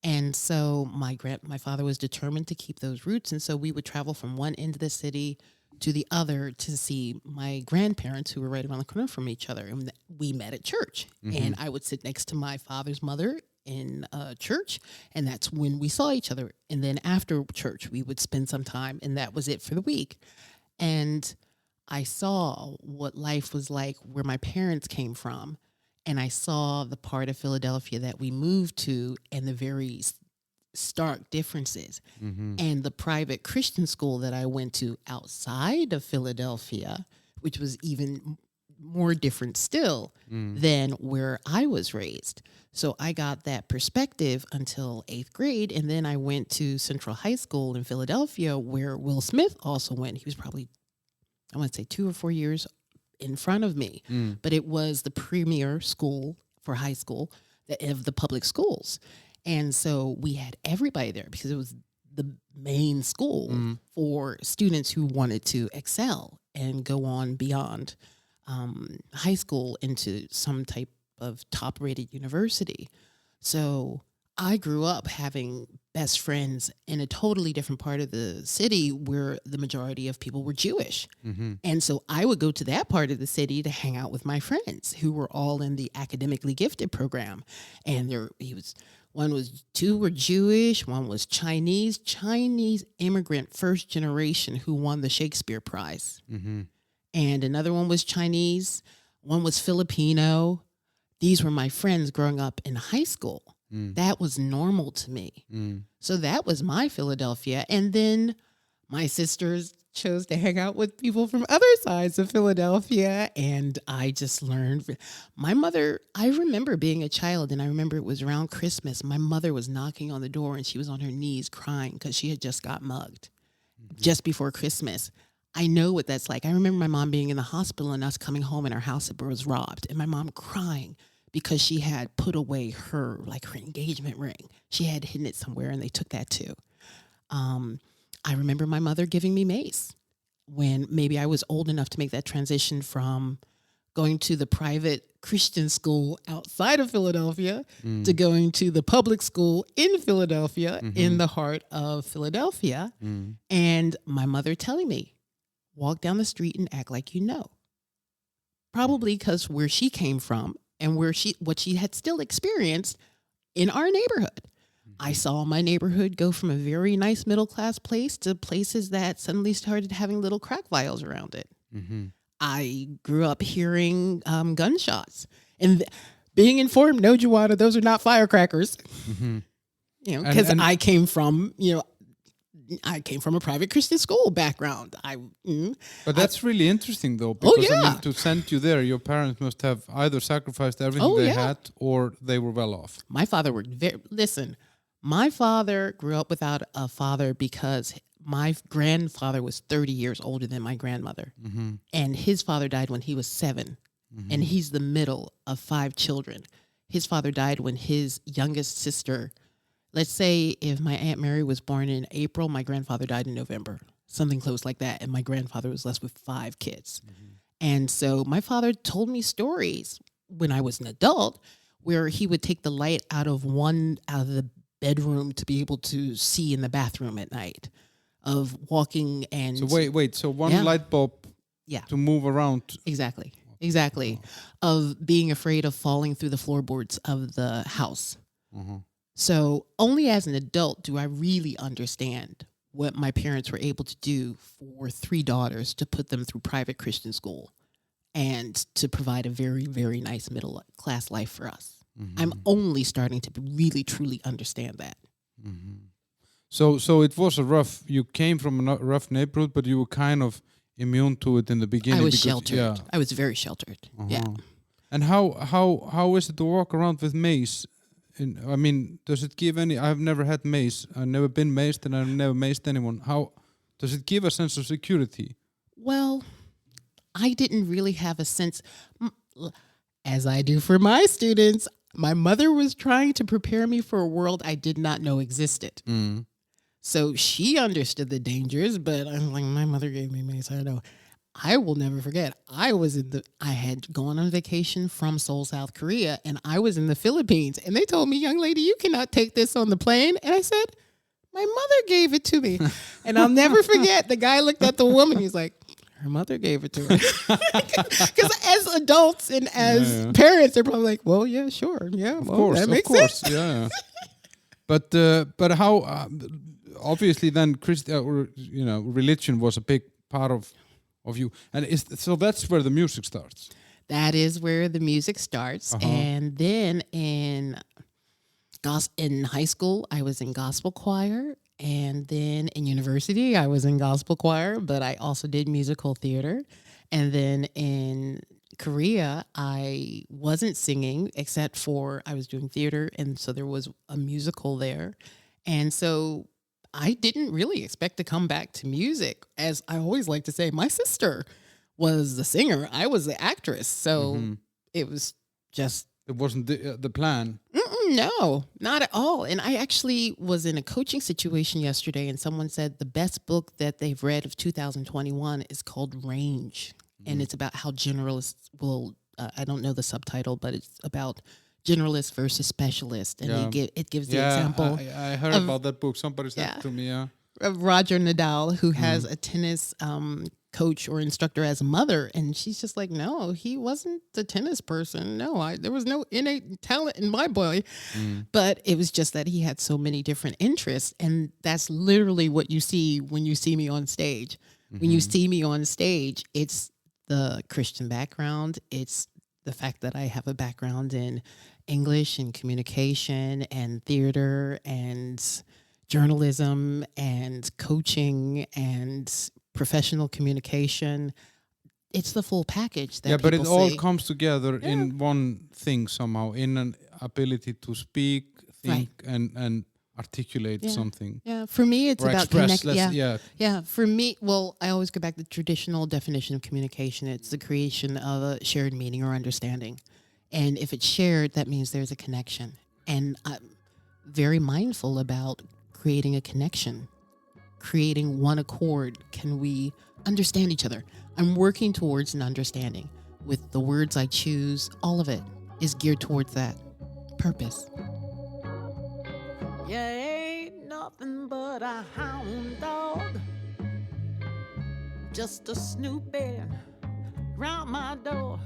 And so my father was determined to keep those roots. And so we would travel from one end of the city to the other to see my grandparents who were right around the corner from each other. And we met at church. And I would sit next to my father's mother in church, and that's when we saw each other. And then after church, we would spend some time, and that was it for the week. And I saw what life was like where my parents came from, and I saw the part of Philadelphia that we moved to and the very stark differences. And the private Christian school that I went to outside of Philadelphia, which was even more different still than where I was raised. So I got that perspective until 8th grade. And then I went to Central High School in Philadelphia, where Will Smith also went. He was probably, I want to say 2 or 4 years in front of me. But it was the premier school for high school of the public schools. And so we had everybody there because it was the main school for students who wanted to excel and go on beyond high school into some type of top-rated university. So I grew up having best friends in a totally different part of the city where the majority of people were Jewish. And so I would go to that part of the city to hang out with my friends who were all in the academically gifted program. And two were Jewish, one was Chinese immigrant first generation who won the Shakespeare Prize. And another one was Chinese, one was Filipino. These were my friends growing up in high school. That was normal to me. So that was my Philadelphia. And then my sisters chose to hang out with people from other sides of Philadelphia. And I just learned. My mother, I remember being a child, and I remember it was around Christmas. My mother was knocking on the door, and she was on her knees crying because she had just got mugged just before Christmas. I know what that's like. I remember my mom being in the hospital and us coming home and our house was robbed, and my mom crying because she had put away her engagement ring. She had hidden it somewhere, and they took that too. I remember my mother giving me mace when maybe I was old enough to make that transition from going to the private Christian school outside of Philadelphia to going to the public school in Philadelphia, in the heart of Philadelphia. And my mother telling me, walk down the street and act like you know. Probably because where she came from and what she had still experienced in our neighborhood. I saw my neighborhood go from a very nice middle-class place to places that suddenly started having little crack vials around it. I grew up hearing gunshots and being informed, no, Juwana, those are not firecrackers. Because I came from a private Christian school background. But that's really interesting, though, because to send you there, your parents must have either sacrificed everything they had or they were well off. My father worked my father grew up without a father because my grandfather was 30 years older than my grandmother. And his father died when he was 7. And he's the middle of 5 children. His father died when his youngest sister, let's say if my Aunt Mary was born in April, my grandfather died in November, something close like that. And my grandfather was left with 5 kids. And so my father told me stories when I was an adult where he would take the light out of the bedroom to be able to see in the bathroom at night, of walking and... So wait. So one light bulb to move around. Exactly. Of being afraid of falling through the floorboards of the house. So only as an adult do I really understand what my parents were able to do for 3 daughters to put them through private Christian school and to provide a very, very nice middle class life for us. I'm only starting to really, truly understand that. So it was you came from a rough neighborhood, but you were kind of immune to it in the beginning. I was sheltered. I was very sheltered. And how is it to walk around with mace? Does it give any... I've never had mace. I've never been maced, and I've never maced anyone. How does it give a sense of security? Well, I didn't really have a sense... As I do for my students, my mother was trying to prepare me for a world I did not know existed. So she understood the dangers, but I'm like, my mother gave me mace. I don't know. I will never forget. I had gone on vacation from Seoul, South Korea, and I was in the Philippines. And they told me, young lady, you cannot take this on the plane. And I said, my mother gave it to me. And I'll never forget, the guy looked at the woman. He's like, Her mother gave it to her. Because as adults and as parents, they're probably like, well, yeah, sure. Yeah, Of well, course, that of makes course, sense. yeah. But how? Obviously, then religion was a big part of you, and so that's where the music starts. That is where the music starts. And then in high school, I was in gospel choir. And then in university, I was in gospel choir, but I also did musical theater. And then in Korea, I wasn't singing except for I was doing theater. And so there was a musical there. And so I didn't really expect to come back to music. As I always like to say, my sister was the singer. I was the actress. So it was just... It wasn't the plan. No, not at all. And I actually was in a coaching situation yesterday, and someone said the best book that they've read of 2021 is called Range. And it's about how generalists will, I don't know the subtitle, but it's about generalist versus specialist. And it gives the example. I heard about that book. Somebody said to me, of Roger Nadal, who has a tennis coach or instructor as a mother, and she's just like, no, he wasn't the tennis person. No, there was no innate talent in my boy, but it was just that he had so many different interests, and that's literally what you see when you see me on stage. When you see me on stage, it's the Christian background, it's the fact that I have a background in English and communication and theater and journalism and coaching and professional communication. It's the full package that but it people all say. comes together in one thing somehow, in an ability to speak, think, and articulate something. Yeah, for me, it's or about express. connect. Yeah, for me, well, I always go back to the traditional definition of communication. It's the creation of a shared meaning or understanding. And if it's shared, that means there's a connection. And I'm very mindful about creating a connection, creating one accord. Can we understand each other? I'm working towards an understanding. With the words I choose, all of it is geared towards that purpose. You ain't nothing but a hound dog, just a snooping round my door.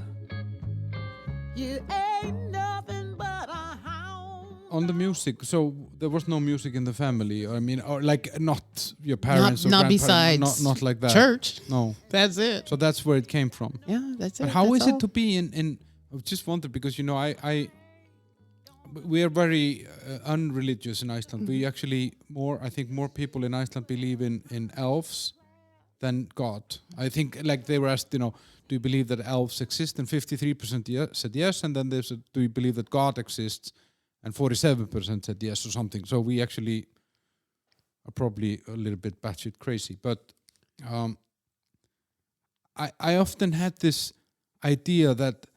You ain't nothing but a hound. On the music, so there was no music in the family. I mean, or like not your parents or Not grandparents, besides not like that. church. No, That's it. so that's where it came from. Yeah, that's it. But how That's is all. it to be in? I just wondered because we are very unreligious in Iceland. We actually I think more people in Iceland believe in elves than God. I think like they were asked, do you believe that elves exist? And 53% said yes, and then they said, do you believe that God exists? And 47% said yes or something. So we actually are probably a little bit batshit crazy. But I often had this idea that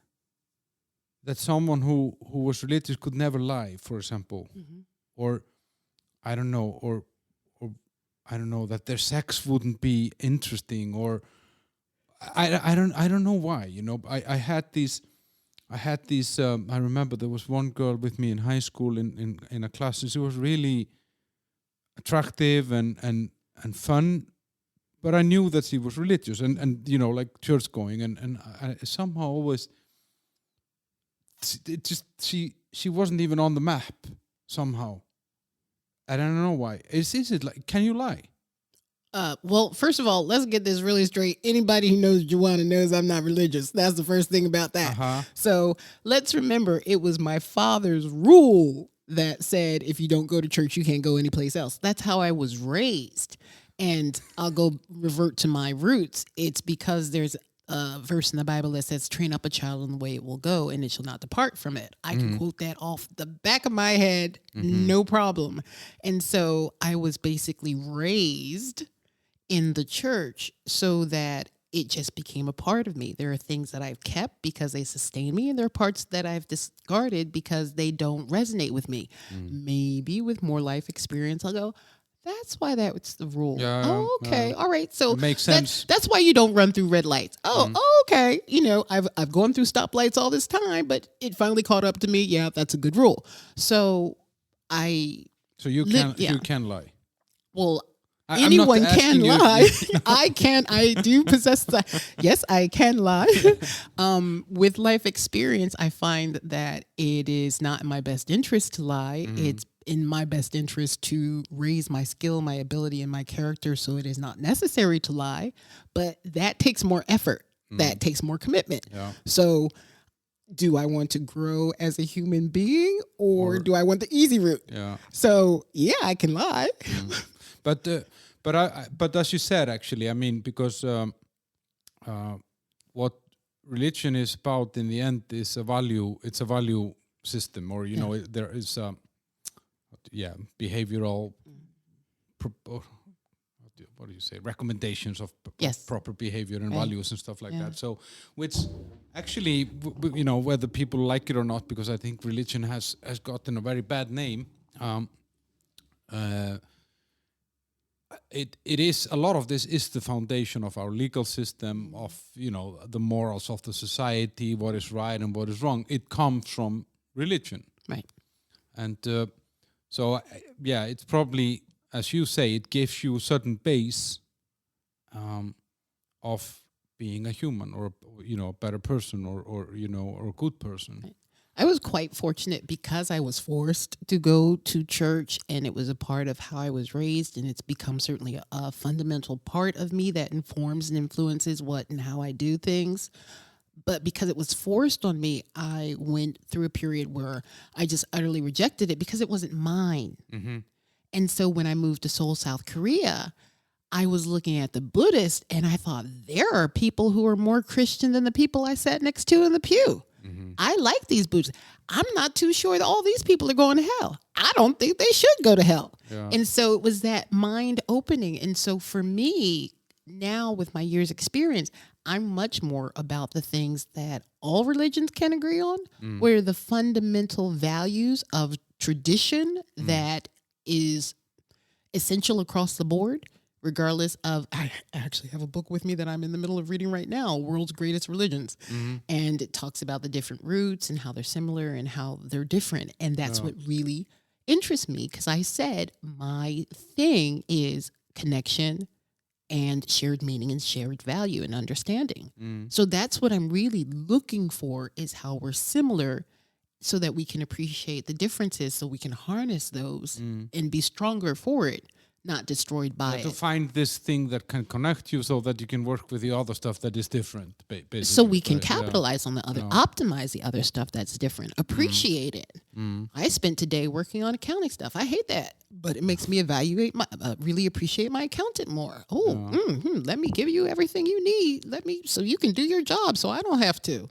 someone who was religious could never lie, for example, or I don't know, or I don't know, that their sex wouldn't be interesting, or I don't know why. I had these. I remember there was one girl with me in high school in a class, and she was really attractive and fun, but I knew that she was religious and like church going, and I somehow always. It just she wasn't even on the map somehow. I don't know why. Is it like, can you lie? Well, first of all, let's get this really straight. Anybody who knows Juwana knows I'm not religious. That's the first thing about that. So let's remember, it was my father's rule that said if you don't go to church, you can't go anyplace else. That's how I was raised. And I'll revert to my roots. It's because there's a verse in the Bible that says, train up a child in the way it will go, and it shall not depart from it. I can quote that off the back of my head, no problem. And so I was basically raised in the church so that it just became a part of me. There are things that I've kept because they sustain me, and there are parts that I've discarded because they don't resonate with me. Maybe with more life experience, I'll go, that's why that's the rule. Oh, okay. All right. So it makes sense. That's why you don't run through red lights. Oh, okay. I've gone through stoplights all this time, but it finally caught up to me. Yeah, that's a good rule. So you can lie. Well, I'm not Anyone can asking you- lie. I do possess that. Yes, I can lie. With life experience, I find that it is not in my best interest to lie. It's in my best interest to raise my skill, my ability, and my character, so it is not necessary to lie. But that takes more effort. That takes more commitment. Yeah. So do I want to grow as a human being, or do I want the easy route? Yeah. So yeah, I can lie. But as you said, actually, I mean, because what religion is about in the end is a value. It's a value system, or there is behavioral. What do you say? Recommendations of proper behavior and values and stuff like that. So, which actually, whether people like it or not, because I think religion has gotten a very bad name. It is a lot of this is the foundation of our legal system, of the morals of the society, what is right and what is wrong. It comes from religion, Right. and so it's probably, as you say, it gives you a certain base of being a human, or a better person, or a good person. Right. I was quite fortunate because I was forced to go to church, and it was a part of how I was raised, and it's become certainly a fundamental part of me that informs and influences what and how I do things. But because it was forced on me, I went through a period where I just utterly rejected it because it wasn't mine. Mm-hmm. And so when I moved to Seoul, South Korea, I was looking at the Buddhist, and I thought, there are people who are more Christian than the people I sat next to in the pew. I like these Buddhists. I'm not too sure that all these people are going to hell. I don't think they should go to hell. Yeah. And so it was that mind opening. And so for me, now with my years experience, I'm much more about the things that all religions can agree on, where the fundamental values of tradition that is essential across the board, regardless of, I actually have a book with me that I'm in the middle of reading right now, World's Greatest Religions. And it talks about the different roots and how they're similar and how they're different. And that's what really interests me, because I said my thing is connection and shared meaning and shared value and understanding. So that's what I'm really looking for, is how we're similar, so that we can appreciate the differences, so we can harness those and be stronger for it, not destroyed by To it. find this thing that can connect you, so that you can work with the other stuff that is different. Basically. So we can Right, yeah. capitalize on the other, optimize the other stuff that's different, appreciate it. I spent today working on accounting stuff. I hate that, but it makes me evaluate really appreciate my accountant more. Let me give you everything you need. So you can do your job, so I don't have to.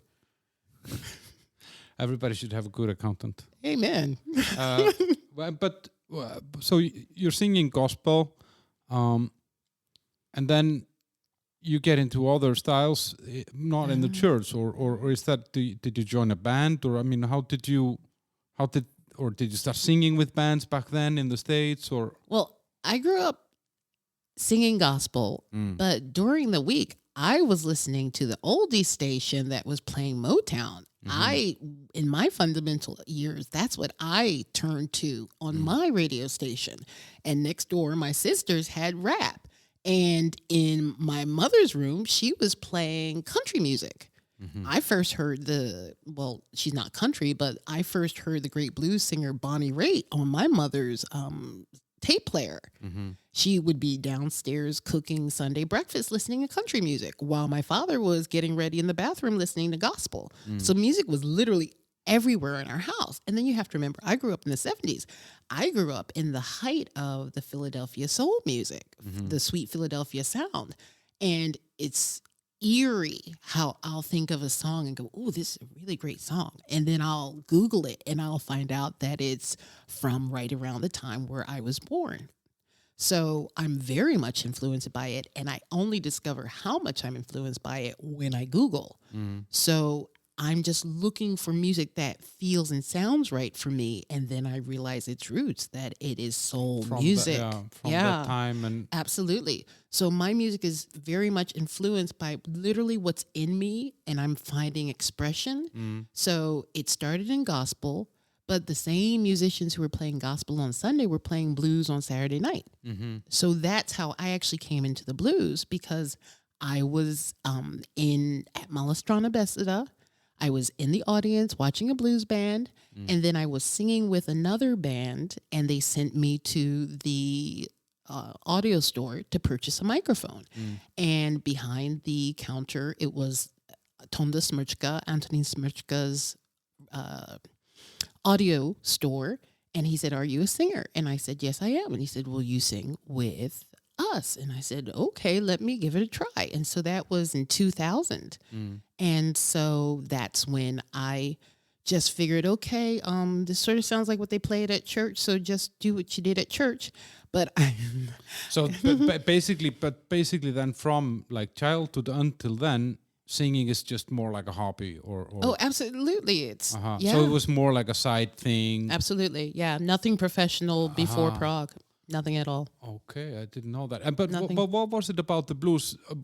Everybody should have a good accountant. Amen. So you're singing gospel, and then you get into other styles, not in the church, or is that, did you join a band, or I mean, did you start singing with bands back then in the States, or? Well, I grew up singing gospel, but during the week, I was listening to the oldie station that was playing Motown. In my fundamental years, that's what I turned to on my radio station. And next door, my sisters had rap. And in my mother's room, she was playing country music. I first heard she's not country, but I first heard the great blues singer Bonnie Raitt on my mother's tape player. She would be downstairs cooking Sunday breakfast, listening to country music, while my father was getting ready in the bathroom listening to gospel. So music was literally everywhere in our house. And then you have to remember, I grew up in the 70s. I grew up in the height of the Philadelphia soul music, the sweet Philadelphia sound. And it's eerie how I'll think of a song and go, oh, this is a really great song. And then I'll Google it and I'll find out that it's from right around the time where I was born. So I'm very much influenced by it, and I only discover how much I'm influenced by it when I Google. So I'm just looking for music that feels and sounds right for me, and then I realize its roots, that it is soul music. From that time. And Absolutely. So my music is very much influenced by literally what's in me, and I'm finding expression. So it started in gospel, But the same musicians who were playing gospel on Sunday were playing blues on Saturday night. Mm-hmm. So that's how I actually came into the blues, because I was at Malastrana Besida. I was in the audience watching a blues band, and then I was singing with another band, and they sent me to the audio store to purchase a microphone. And behind the counter, it was Tonda Smirchka, Antonin Smirchka's audio store. And he said, "Are you a singer?" And I said, "Yes, I am." And he said, "Will you sing with us?" And I said, "Okay, let me give it a try." And so that was in 2000. And so that's when I just figured, okay, this sort of sounds like what they played at church, so just do what you did at church. But So basically then from like childhood until then, singing is just more like a hobby or oh, absolutely, it's yeah, So it was more like a side thing. absolutely, yeah, nothing professional before Prague, nothing at all. Okay, I didn't know that. And but Nothing. what was it about the blues? I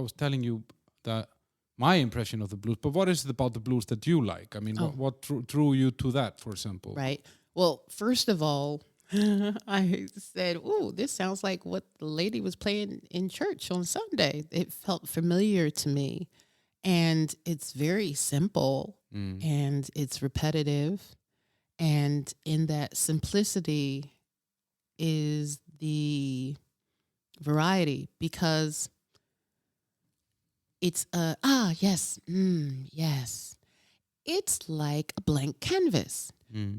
was telling you that my impression of the blues. But what is it about the blues that you like? I mean, what drew you to that, for example? Right. Well, first of all, I said, "Ooh, this sounds like what the lady was playing in church on Sunday." It felt familiar to me, and it's very simple, and it's repetitive, and in that simplicity is the variety, because it's yes, it's like a blank canvas.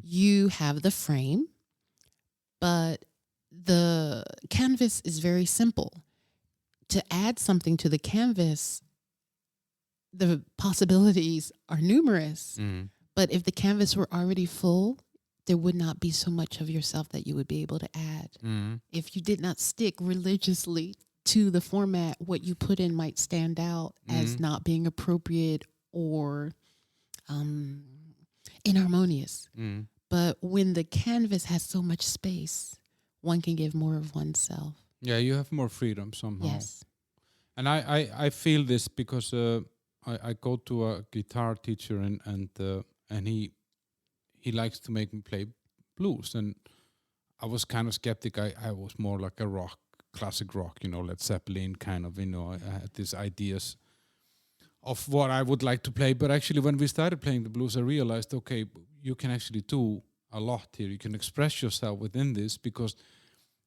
You have the frame, but the canvas is very simple. To add something to the canvas, the possibilities are numerous. But if the canvas were already full, there would not be so much of yourself that you would be able to add. If you did not stick religiously to the format, what you put in might stand out as not being appropriate or inharmonious. But when the canvas has so much space, one can give more of oneself. Yeah, you have more freedom somehow. Yes. And I feel this because I go to a guitar teacher and he likes to make me play blues, and I was kind of skeptic. I was more like a classic rock, Led Zeppelin kind of, I had these ideas of what I would like to play. But actually when we started playing the blues, I realized, okay, you can actually do a lot here. You can express yourself within this, because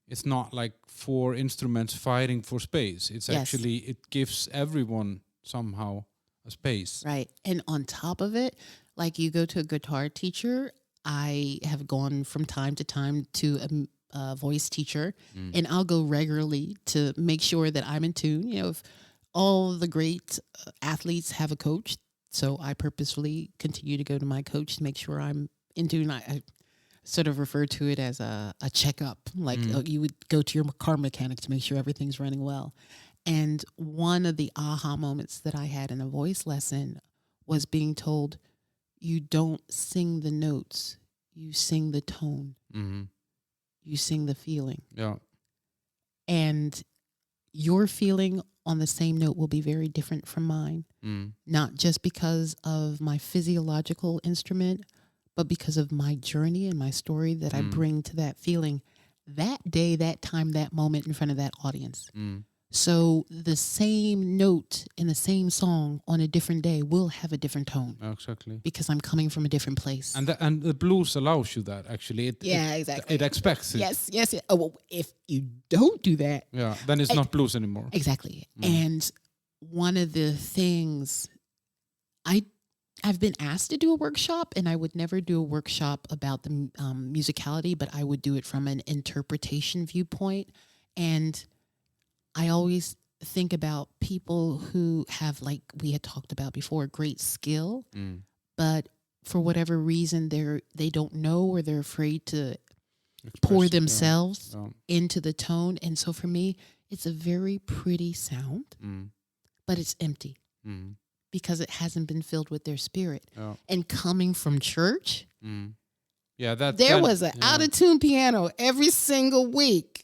it's not like 4 instruments fighting for space. It's actually, it gives everyone somehow a space. Right. And on top of it, like you go to a guitar teacher, I have gone from time to time to a voice teacher, and I'll go regularly to make sure that I'm in tune. If all the great athletes have a coach, so I purposefully continue to go to my coach to make sure I'm in tune. I sort of refer to it as a checkup, like you would go to your car mechanic to make sure everything's running well. And one of the aha moments that I had in a voice lesson was being told, you don't sing the notes, you sing the tone. You sing the feeling. Yeah. And your feeling on the same note will be very different from mine. Not just because of my physiological instrument, but because of my journey and my story that I bring to that feeling that day, that time, that moment in front of that audience. So the same note in the same song on a different day will have a different tone. Exactly. Because I'm coming from a different place. And the blues allows you that, actually. Exactly. It expects it. Yes. Oh, well, if you don't do that, then it's not blues anymore. Exactly. And one of the things I've been asked to do a workshop, and I would never do a workshop about the musicality, but I would do it from an interpretation viewpoint. And I always think about people who have, like we had talked about before, great skill, but for whatever reason they don't know, or they're afraid to pour themselves into the tone. And so for me, it's a very pretty sound, but it's empty because it hasn't been filled with their spirit. And coming from church, there was an out-of-tune piano every single week.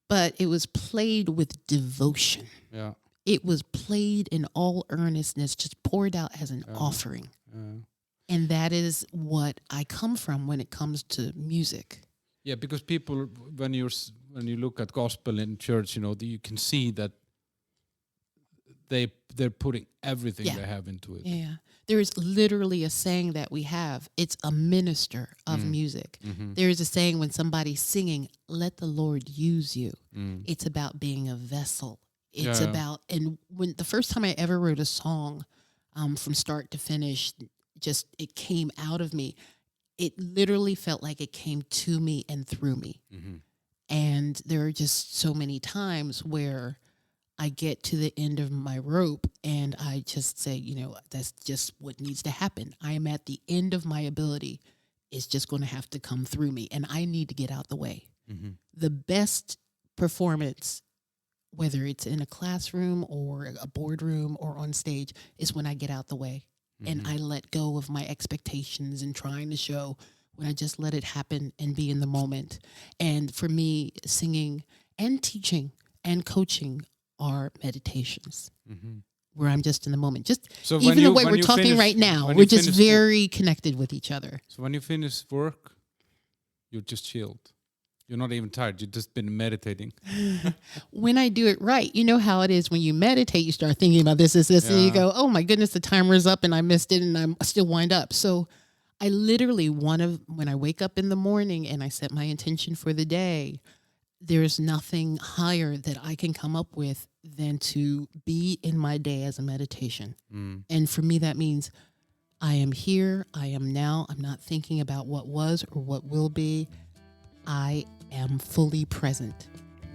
But it was played with devotion. It was played in all earnestness, just poured out as an offering. And that is what I come from when it comes to music. Yeah, because people, when you look at gospel in church, you can see that they're putting everything they have into it. Yeah. There is literally a saying that we have. It's a minister of music. Mm-hmm. There is a saying when somebody's singing, let the Lord use you. Mm. It's about being a vessel. It's Yeah. about, and when the first time I ever wrote a song from start to finish, just it came out of me. It literally felt like it came to me and through me. Mm-hmm. And there are just so many times where I get to the end of my rope and I just say, that's just what needs to happen. I am at the end of my ability. It's just going to have to come through me and I need to get out the way. Mm-hmm. The best performance, whether it's in a classroom or a boardroom or on stage, is when I get out the way and I let go of my expectations and trying to show, when I just let it happen and be in the moment. And for me, singing and teaching and coaching are meditations where I'm just in the moment. Just So even the way we're talking right now, we're just very connected with each other. So when you finish work, you're just chilled. You're not even tired. You've just been meditating. When I do it right, you know how it is when you meditate, you start thinking about this, and you go, oh my goodness, the timer's up and I missed it and I still wind up. So I literally when I wake up in the morning and I set my intention for the day, there's nothing higher that I can come up with than to be in my day as a meditation. And for me, that means I am here, I am now, I'm not thinking about what was or what will be. I am fully present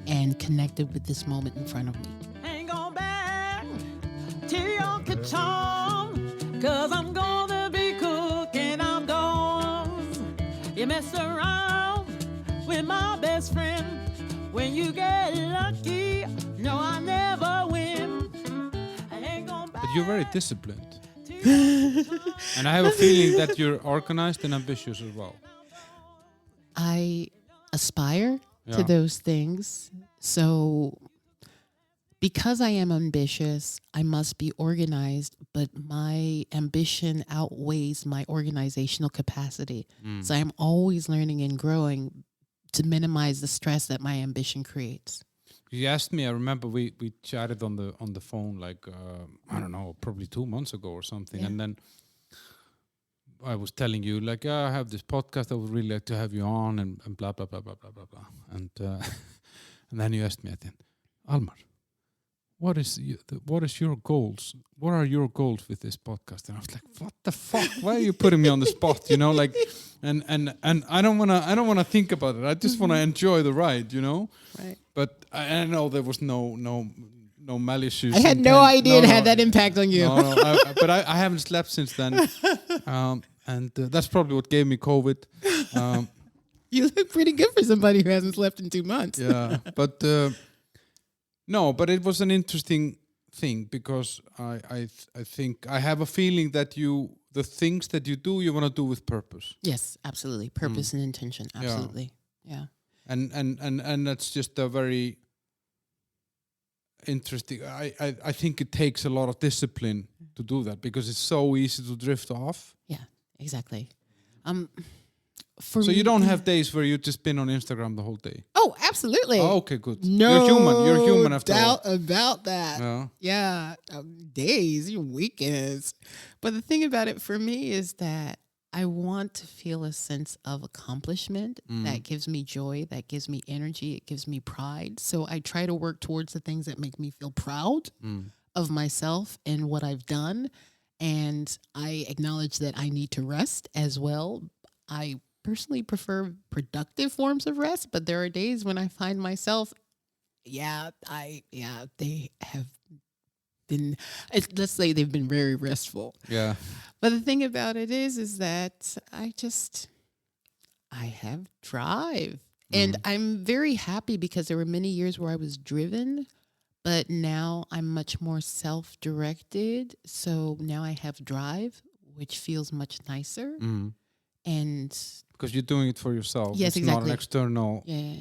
and connected with this moment in front of me. Ain't going back to your kitchen, 'cause I'm gonna be cooking outdoors. You mess around with my best friend. When you get lucky, no, I never win. I ain't going back. But you're very disciplined. And I have a feeling that you're organized and ambitious as well. I aspire to those things. So because I am ambitious, I must be organized, but my ambition outweighs my organizational capacity. So I'm always learning and growing to minimize the stress that my ambition creates. You asked me, I remember we chatted on the phone like, I don't know, probably 2 months ago or something. Yeah. And then I was telling you like, I have this podcast, I would really like to have you on and blah, blah, blah, blah, blah, blah, blah. And and then you asked me at the end, Almar, what is your goals? What are your goals with this podcast? And I was like, what the fuck? Why are you putting me on the spot? Like, and I don't wanna think about it. I just wanna enjoy the ride, Right. But I know there was no malicious. I had no idea it had that impact on you. No, but I haven't slept since then, and that's probably what gave me COVID. You look pretty good for somebody who hasn't slept in 2 months. Yeah, but no, but it was an interesting thing because I think I have a feeling that the things that you do, you want to do with purpose. Yes, absolutely. Purpose and intention. Absolutely. Yeah. And that's just a very interesting. I think it takes a lot of discipline to do that because it's so easy to drift off. Yeah, exactly. So you don't have days where you've just been on Instagram the whole day? Oh, absolutely. Oh, okay, good. No You're human after all. doubt about that. Yeah. Days, weekends. But the thing about it for me is that I want to feel a sense of accomplishment that gives me joy, that gives me energy, it gives me pride. So I try to work towards the things that make me feel proud of myself and what I've done. And I acknowledge that I need to rest as well. I personally prefer productive forms of rest, but there are days when I find myself, they have been, let's say they've been very restful. Yeah. But the thing about it is that I have drive. And I'm very happy because there were many years where I was driven, but now I'm much more self-directed. So now I have drive, which feels much nicer. And because you're doing it for yourself. Yes, it's not an exactly. external Yeah.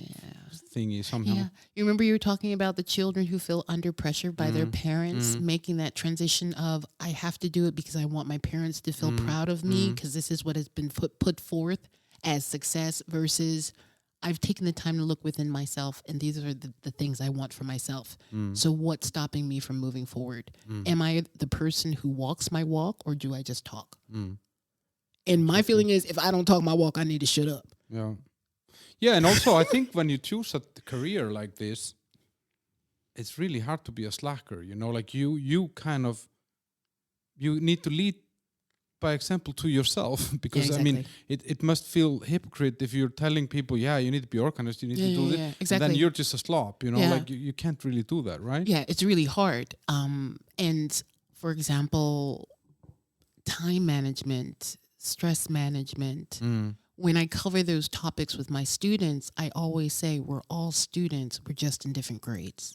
thingy somehow. Yeah. You remember you were talking about the children who feel under pressure by their parents, making that transition of, I have to do it because I want my parents to feel proud of me because this is what has been put forth as success, versus I've taken the time to look within myself, and these are the things I want for myself. So what's stopping me from moving forward? Am I the person who walks my walk, or do I just talk? And my feeling is, if I don't talk my walk, I need to shut up. Yeah. Yeah, and also I think when you choose a career like this, it's really hard to be a slacker, you know, like you kind of, you need to lead by example to yourself, because Yeah, I mean, exactly. it must feel hypocrite if you're telling people, yeah, you need to be organized, you need to do this, and exactly. then you're just a slob, you know, Yeah. like you can't really do that, right? Yeah, it's really hard. And for example, time management, stress management. When I cover those topics with my students, I always say we're all students. We're just in different grades.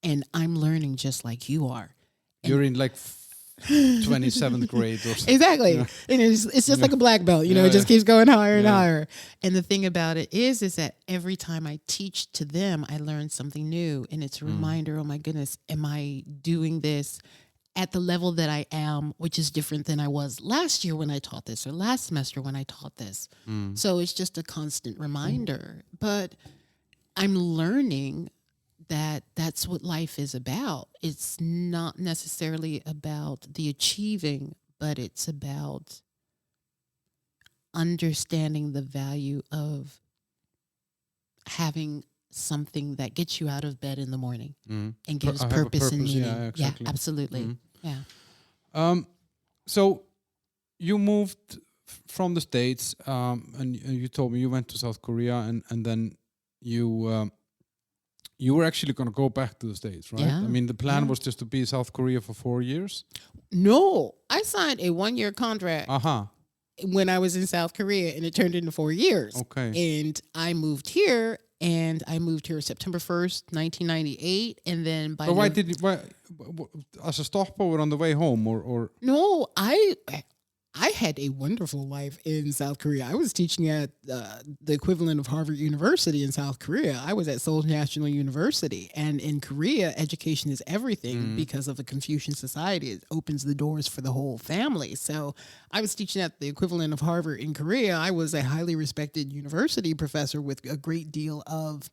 And I'm learning just like you are. You're in like 27th grade or something. Exactly. And it's just like a black belt, you know, it just keeps going higher and higher. And the thing about it is that every time I teach to them, I learn something new. And it's a reminder, oh my goodness, am I doing this at the level that I am, which is different than I was last year when I taught this, or last semester when I taught this. So it's just a constant reminder. But I'm learning that that's what life is about. It's not necessarily about the achieving, but it's about understanding the value of having something that gets you out of bed in the morning and gives I have a purpose and purpose, meaning. yeah, exactly. Yeah, absolutely. Yeah. So you moved from the States, and you told me you went to South Korea, and then you were actually going to go back to the States, right? Yeah, I mean, the plan was just to be in South Korea for 4 years. No, I signed a 1-year contract when I was in South Korea, and it turned into 4 years. Okay. And I moved here, September 1st, 1998. And then by But why as a stopover on the way home, or No, I had a wonderful life in South Korea. I was teaching at the equivalent of Harvard University in South Korea. I was at Seoul National University. And in Korea, education is everything because of the Confucian society. It opens the doors for the whole family. So I was teaching at the equivalent of Harvard in Korea. I was a highly respected university professor with a great deal of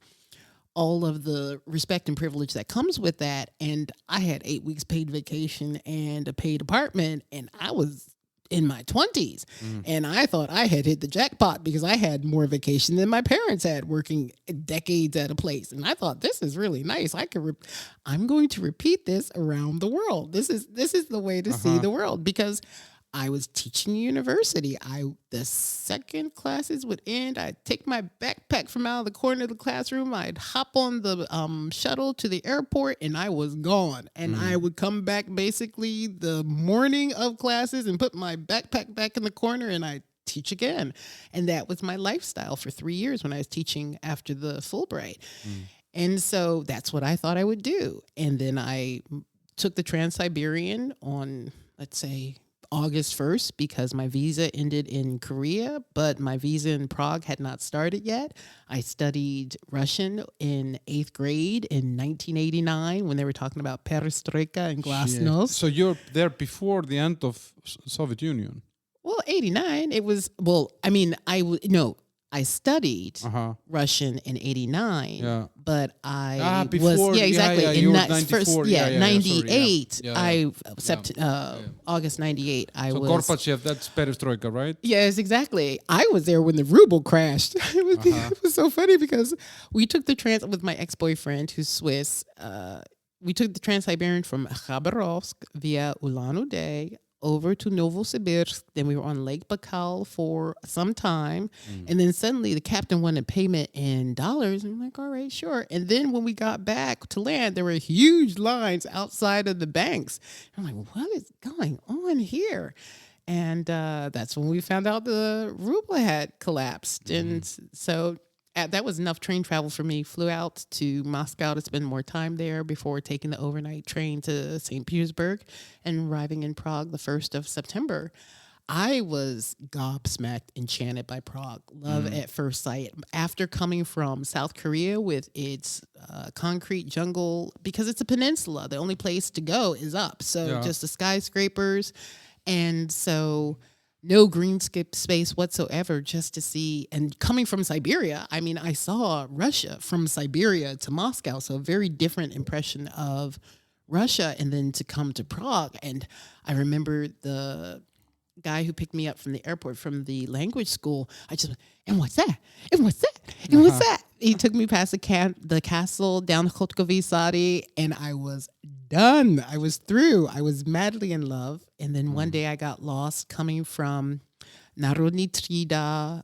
all of the respect and privilege that comes with that. And I had 8 weeks paid vacation and a paid apartment, and I was in my 20s. And I thought I had hit the jackpot because I had more vacation than my parents had, working decades at a place. And I thought, this is really nice. I'm going to repeat this around the world. This is the way to see the world, because I was teaching university. The second classes would end, I'd take my backpack from out of the corner of the classroom. I'd hop on the shuttle to the airport, and I was gone. And I would come back basically the morning of classes and put my backpack back in the corner, and I'd teach again. And that was my lifestyle for 3 years when I was teaching after the Fulbright. And so that's what I thought I would do. And then I took the Trans-Siberian on, let's say, August 1st, because my visa ended in Korea, but my visa in Prague had not started yet. I studied Russian in 8th grade in 1989 when they were talking about perestroika and glasnost. So you're there before the end of Soviet Union. Well, 89, it was, I studied Russian in 89, but I before, was, exactly. You were In 94, 98, sorry, August 98, I so was. Gorbachev, that's perestroika, right? Yes, exactly. I was there when the ruble crashed. It was so funny because we took the with my ex-boyfriend who's Swiss. We took the Trans-Siberian from Khabarovsk via Ulan-Ude over to Novosibirsk. Then we were on Lake Baikal for some time. And then suddenly the captain wanted payment in dollars. And I'm like, all right, sure. And then when we got back to land, there were huge lines outside of the banks. I'm like, what is going on here? And that's when we found out the ruble had collapsed. And so that was enough train travel for me. Flew out to Moscow to spend more time there before taking the overnight train to St. Petersburg and arriving in Prague the 1st of September. I was gobsmacked, enchanted by Prague. Love at first sight. After coming from South Korea with its concrete jungle, because it's a peninsula, the only place to go is up. So just the skyscrapers. And so no green space whatsoever, just to see. And coming from Siberia, I mean, I saw Russia from Siberia to Moscow. So a very different impression of Russia. And then to come to Prague. And I remember the guy who picked me up from the airport from the language school, I just went, and what's that? And what's that? And what's that? He took me past the castle down Khotkovy Sadi, and I was done. I was through. I was madly in love. And then one day I got lost coming from Narodny Trida,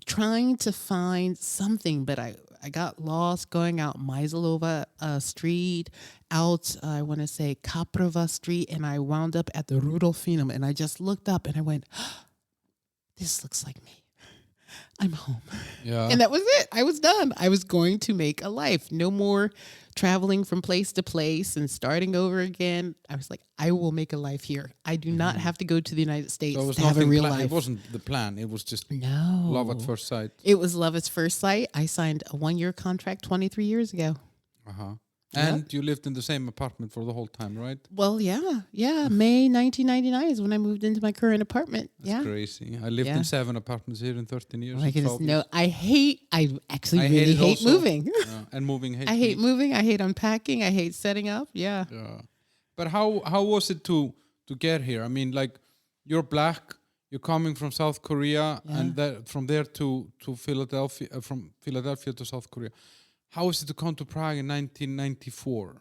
trying to find something, but I got lost going out Myzalova Street, out, I want to say, Kaprova Street, and I wound up at the Rudolfinum, and I just looked up and I went, this looks like me. I'm home. Yeah. And that was it. I was done. I was going to make a life. No more traveling from place to place and starting over again. I was like, I will make a life here. I do not have to go to the United States So it was to have a real nothing life. It wasn't the plan. It was just No. love at first sight. It was love at first sight. I signed a 1-year contract 23 years ago. Uh-huh. And you lived in the same apartment for the whole time, right? Well, yeah. May 1999 is when I moved into my current apartment. That's crazy. I lived in 7 apartments here in 13 years. Oh my goodness, 12 no, years. I actually I really it hate also. moving. Yeah, and moving hates I hate me. moving. I hate unpacking. I hate setting up. Yeah. Yeah. But how was it to get here? I mean, like, you're black, you're coming from South Korea, and from there to Philadelphia, from Philadelphia to South Korea. How was it to come to Prague in 1994?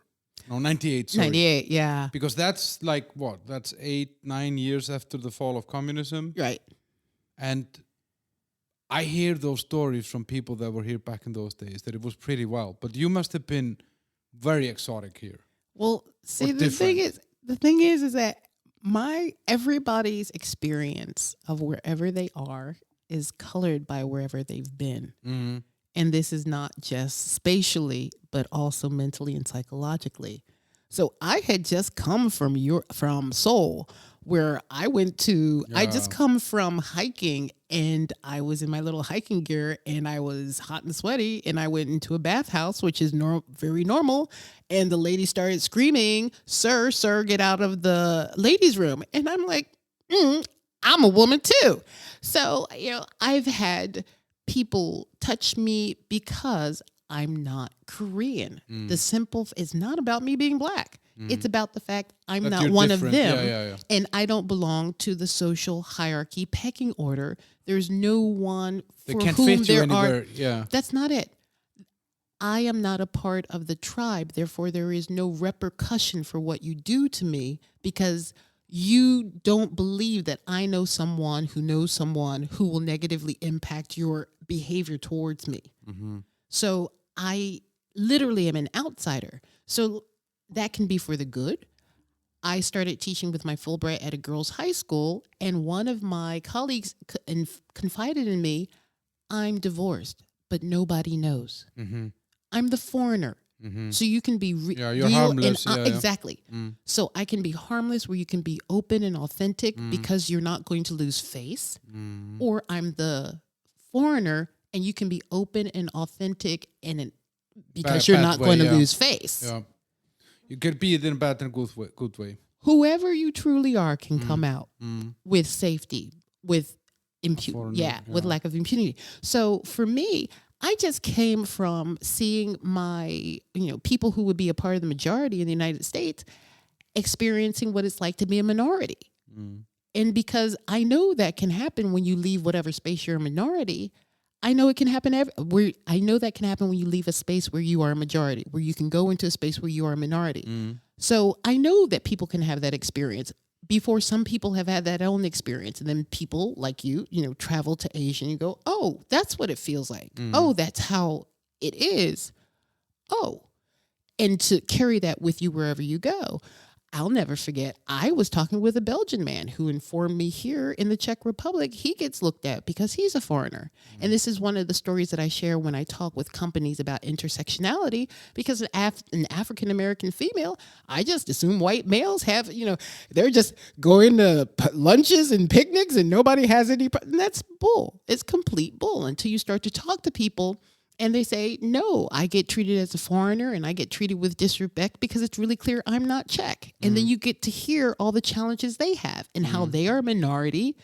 No, 98, sorry. 98, yeah. Because that's like, what? That's 8-9 years after the fall of communism. Right. And I hear those stories from people that were here back in those days, that it was pretty wild. But you must have been very exotic here. Well, see, Or the thing different. is that everybody's experience of wherever they are is colored by wherever they've been. Mm-hmm. And this is not just spatially, but also mentally and psychologically. So I had just come from Seoul, where I went to. I just come from hiking, and I was in my little hiking gear, and I was hot and sweaty, and I went into a bathhouse, which is very normal. And the lady started screaming, "Sir, get out of the ladies' room!" And I'm like, I'm a woman too. So I've had people touch me because I'm not Korean. The simple is not about me being black. It's about the fact I'm not one of them. Yeah. And I don't belong to the social hierarchy pecking order. There's no one They for can't whom fit you there anywhere. are. Yeah. That's not it. I am not a part of the tribe. Therefore, there is no repercussion for what you do to me, because you don't believe that I know someone who knows someone who will negatively impact your behavior towards me. Mm-hmm. So I literally am an outsider. So that can be for the good. I started teaching with my Fulbright at a girls' high school, and one of my colleagues confided in me, I'm divorced, but nobody knows. Mm-hmm. I'm the foreigner. Mm-hmm. So you can be you're real harmless. and exactly. So I can be harmless, where you can be open and authentic because you're not going to lose face. Or I'm the foreigner, and you can be open and authentic because you're not going to lose face. Yeah. You can be it in a bad and good way. Whoever you truly are can come out with safety, with with lack of impunity. So for me, I just came from seeing my, people who would be a part of the majority in the United States experiencing what it's like to be a minority. And because I know that can happen when you leave whatever space you're a minority, I know it can happen I know that can happen when you leave a space where you are a majority, where you can go into a space where you are a minority. So I know that people can have that experience before some people have had that own experience. And then people like you travel to Asia and you go, oh, that's what it feels like. Oh, that's how it is. Oh, and to carry that with you wherever you go. I'll never forget, I was talking with a Belgian man who informed me here in the Czech Republic, he gets looked at because he's a foreigner. And this is one of the stories that I share when I talk with companies about intersectionality, because an African-American female, I just assume white males have, they're just going to lunches and picnics and nobody has any, and that's bull. It's complete bull until you start to talk to people. And they say, no, I get treated as a foreigner and I get treated with disrespect because it's really clear I'm not Czech. And then you get to hear all the challenges they have and how they are a minority,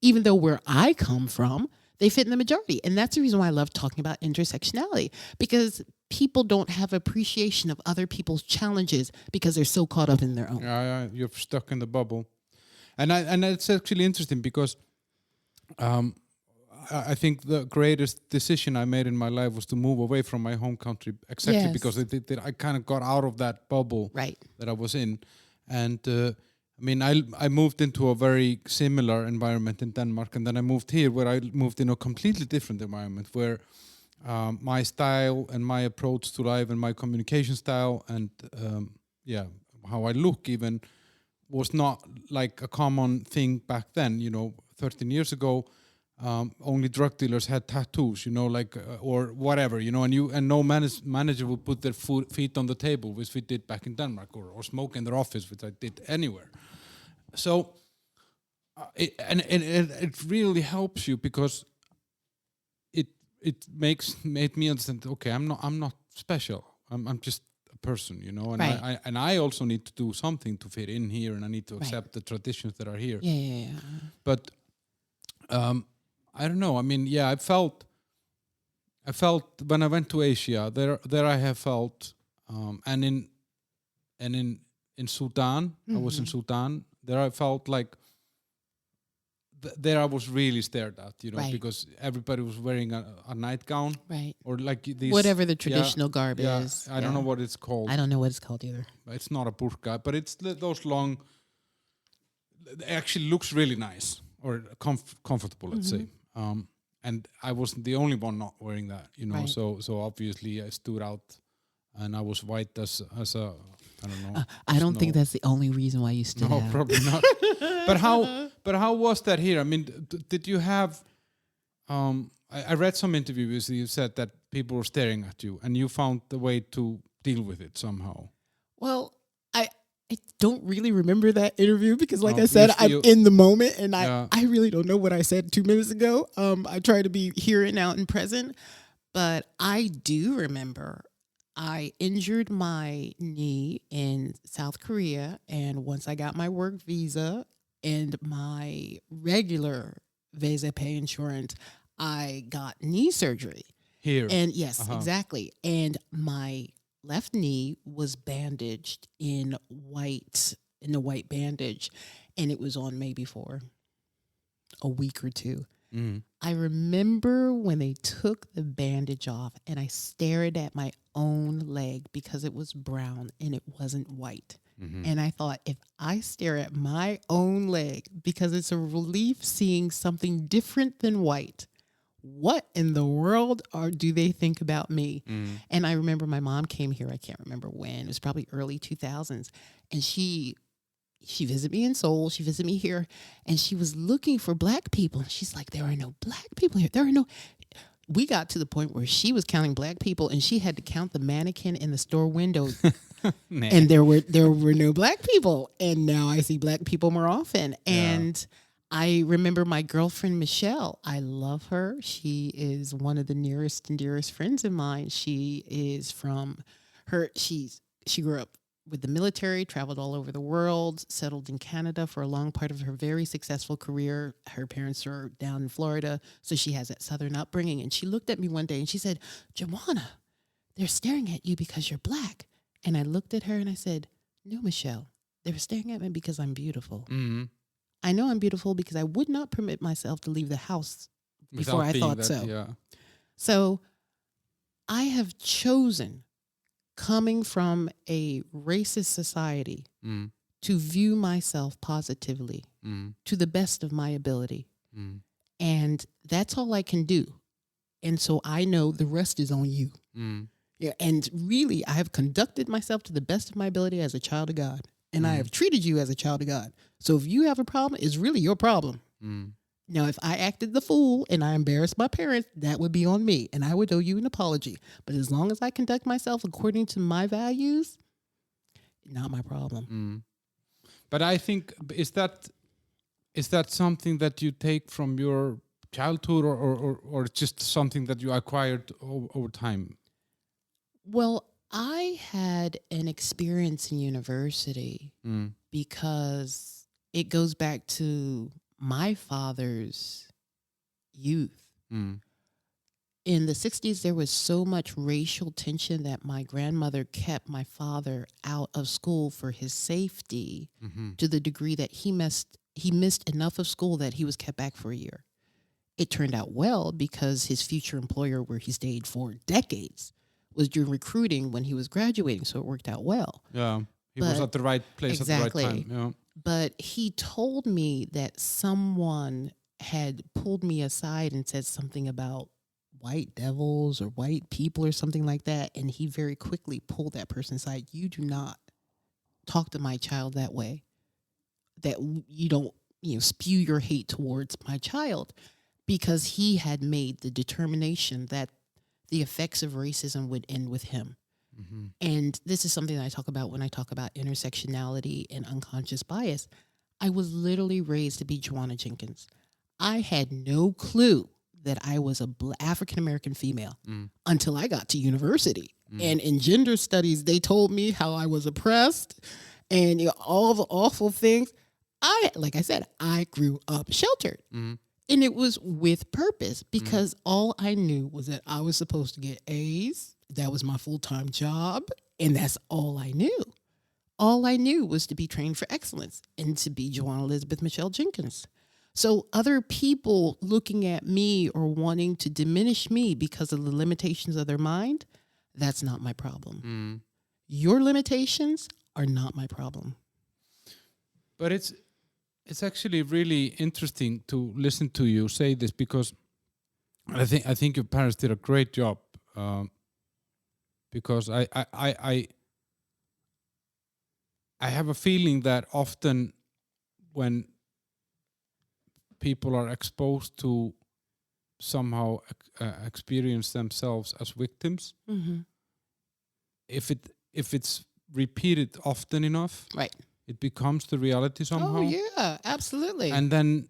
even though where I come from, they fit in the majority. And that's the reason why I love talking about intersectionality, because people don't have appreciation of other people's challenges because they're so caught up in their own. Yeah, you're stuck in the bubble. And it's actually interesting because I think the greatest decision I made in my life was to move away from my home country, exactly because I kind of got out of that bubble that I was in. And I moved into a very similar environment in Denmark, and then I moved here where I moved in a completely different environment where my style and my approach to life and my communication style and how I look even was not like a common thing back then. 13 years ago, only drug dealers had tattoos, or whatever, and no manager would put their feet on the table, which we did back in Denmark, or smoke in their office, which I did anywhere. So, it really helps you because it made me understand. Okay, I'm not special. I'm just a person, and I also need to do something to fit in here, and I need to accept the traditions that are here. Yeah. But I don't know. I felt when I went to Asia, there I have felt, and in Sudan, I was in Sudan. There I felt like there I was really stared at, because everybody was wearing a nightgown, or like these whatever the traditional garb is. I don't know what it's called. I don't know what it's called either. It's not a burqa, but it's those long. It actually looks really nice or comfortable, let's say. And I wasn't the only one not wearing that, so obviously I stood out, and I was white as a, I don't know. I don't think that's the only reason why you stood out. No, probably not. But how was that here? Did you have, I read some interviews, you said that people were staring at you and you found the way to deal with it somehow. Well, I don't really remember that interview because, like I said, I'm in the moment, and I really don't know what I said 2 minutes ago. I try to be here and now and present, but I do remember I injured my knee in South Korea, and once I got my work visa and my regular visa pay insurance, I got knee surgery. Here. And yes, exactly. And my left knee was bandaged in a white bandage, and it was on maybe for a week or two. I remember when they took the bandage off, and I stared at my own leg because it was brown and it wasn't white. And I thought, if I stare at my own leg because it's a relief seeing something different than white, what in the world do they think about me? And I remember my mom came here. I can't remember when. It was probably early 2000s. And she visited me in Seoul. She visited me here. And she was looking for black people. And she's like, there are no black people here. We got to the point where she was counting black people, and she had to count the mannequin in the store window. And there were no black people. And now I see black people more often. And I remember my girlfriend, Michelle. I love her. She is one of the nearest and dearest friends of mine. She is she grew up with the military, traveled all over the world, settled in Canada for a long part of her very successful career. Her parents are down in Florida, so she has that Southern upbringing. And she looked at me one day and she said, Juwana, they're staring at you because you're black. And I looked at her and I said, no, Michelle, they were staring at me because I'm beautiful. I know I'm beautiful because I would not permit myself to leave the house before I thought so. Yeah. So I have chosen, coming from a racist society, to view myself positively to the best of my ability. And that's all I can do. And so I know the rest is on you. Yeah, and really, I have conducted myself to the best of my ability as a child of God. and I have treated you as a child of God. So if you have a problem, it's really your problem. Now, if I acted the fool and I embarrassed my parents, that would be on me, and I would owe you an apology. But as long as I conduct myself according to my values, not my problem. But I think, is that something that you take from your childhood, or just something that you acquired over time? Well, I had an experience in university because it goes back to my father's youth. In the 60s, there was so much racial tension that my grandmother kept my father out of school for his safety, to the degree that he missed enough of school that he was kept back for a year. It turned out well because his future employer, where he stayed for decades, was doing recruiting when he was graduating, so it worked out well. Yeah, he was at the right place at the right time. Yeah. But he told me that someone had pulled me aside and said something about white devils or white people or something like that, and he very quickly pulled that person aside. You do not talk to my child that way. That you don't, spew your hate towards my child, because he had made the determination that the effects of racism would end with him. And this is something that I talk about when I talk about intersectionality and unconscious bias. I was literally raised to be Juwana Jenkins. I had no clue that I was a African-American female until I got to university. And in gender studies, they told me how I was oppressed and all the awful things. Like I said, I grew up sheltered. And it was with purpose, because all I knew was that I was supposed to get A's. That was my full-time job. And that's all I knew. All I knew was to be trained for excellence and to be Joanna Elizabeth Michelle Jenkins. So other people looking at me or wanting to diminish me because of the limitations of their mind, that's not my problem. Your limitations are not my problem. But it's actually really interesting to listen to you say this, because I think your parents did a great job. Because I have a feeling that often when people are exposed to somehow experience themselves as victims, if it's repeated often enough, right, it becomes the reality somehow. Oh yeah, absolutely. And then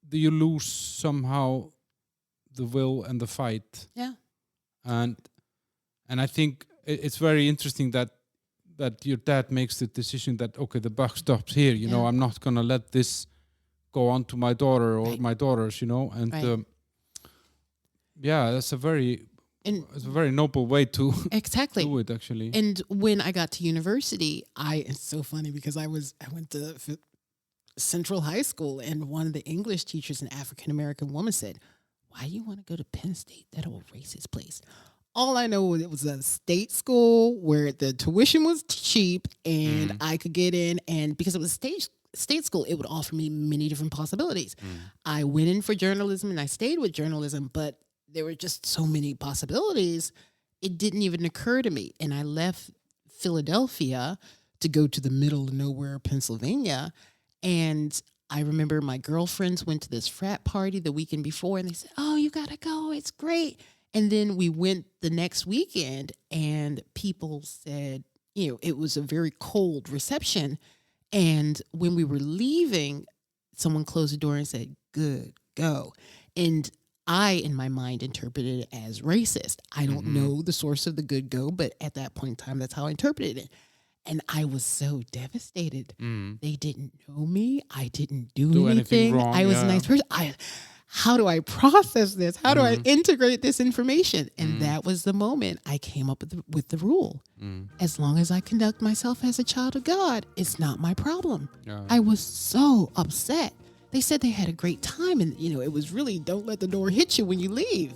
you lose somehow the will and the fight. Yeah. And I think it's very interesting that your dad makes the decision that, okay, the buck stops here. I'm not going to let this go on to my daughter or my daughters, And that's a very noble way to exactly do it, actually. And when I got to university, it's so funny because I went to Central High School, and one of the English teachers, an African-American woman, said, "Why do you want to go to Penn State? That old racist place." All I know was it was a state school where the tuition was cheap and I could get in. And because it was state school, it would offer me many different possibilities. I went in for journalism and I stayed with journalism, but there were just so many possibilities. It didn't even occur to me. And I left Philadelphia to go to the middle of nowhere, Pennsylvania. And I remember my girlfriends went to this frat party the weekend before, and they said, "Oh, you got to go. It's great." And then we went the next weekend, and people said, it was a very cold reception. And when we were leaving, someone closed the door and said, "Good, go." And I, in my mind, interpreted it as racist. I don't know the source of the good go, but at that point in time, that's how I interpreted it. And I was so devastated. They didn't know me. I didn't do anything wrong. I was a nice person. How do I process this? How do I integrate this information? And that was the moment I came up with the rule. As long as I conduct myself as a child of God, it's not my problem. I was so upset. They said they had a great time, and it was really, don't let the door hit you when you leave.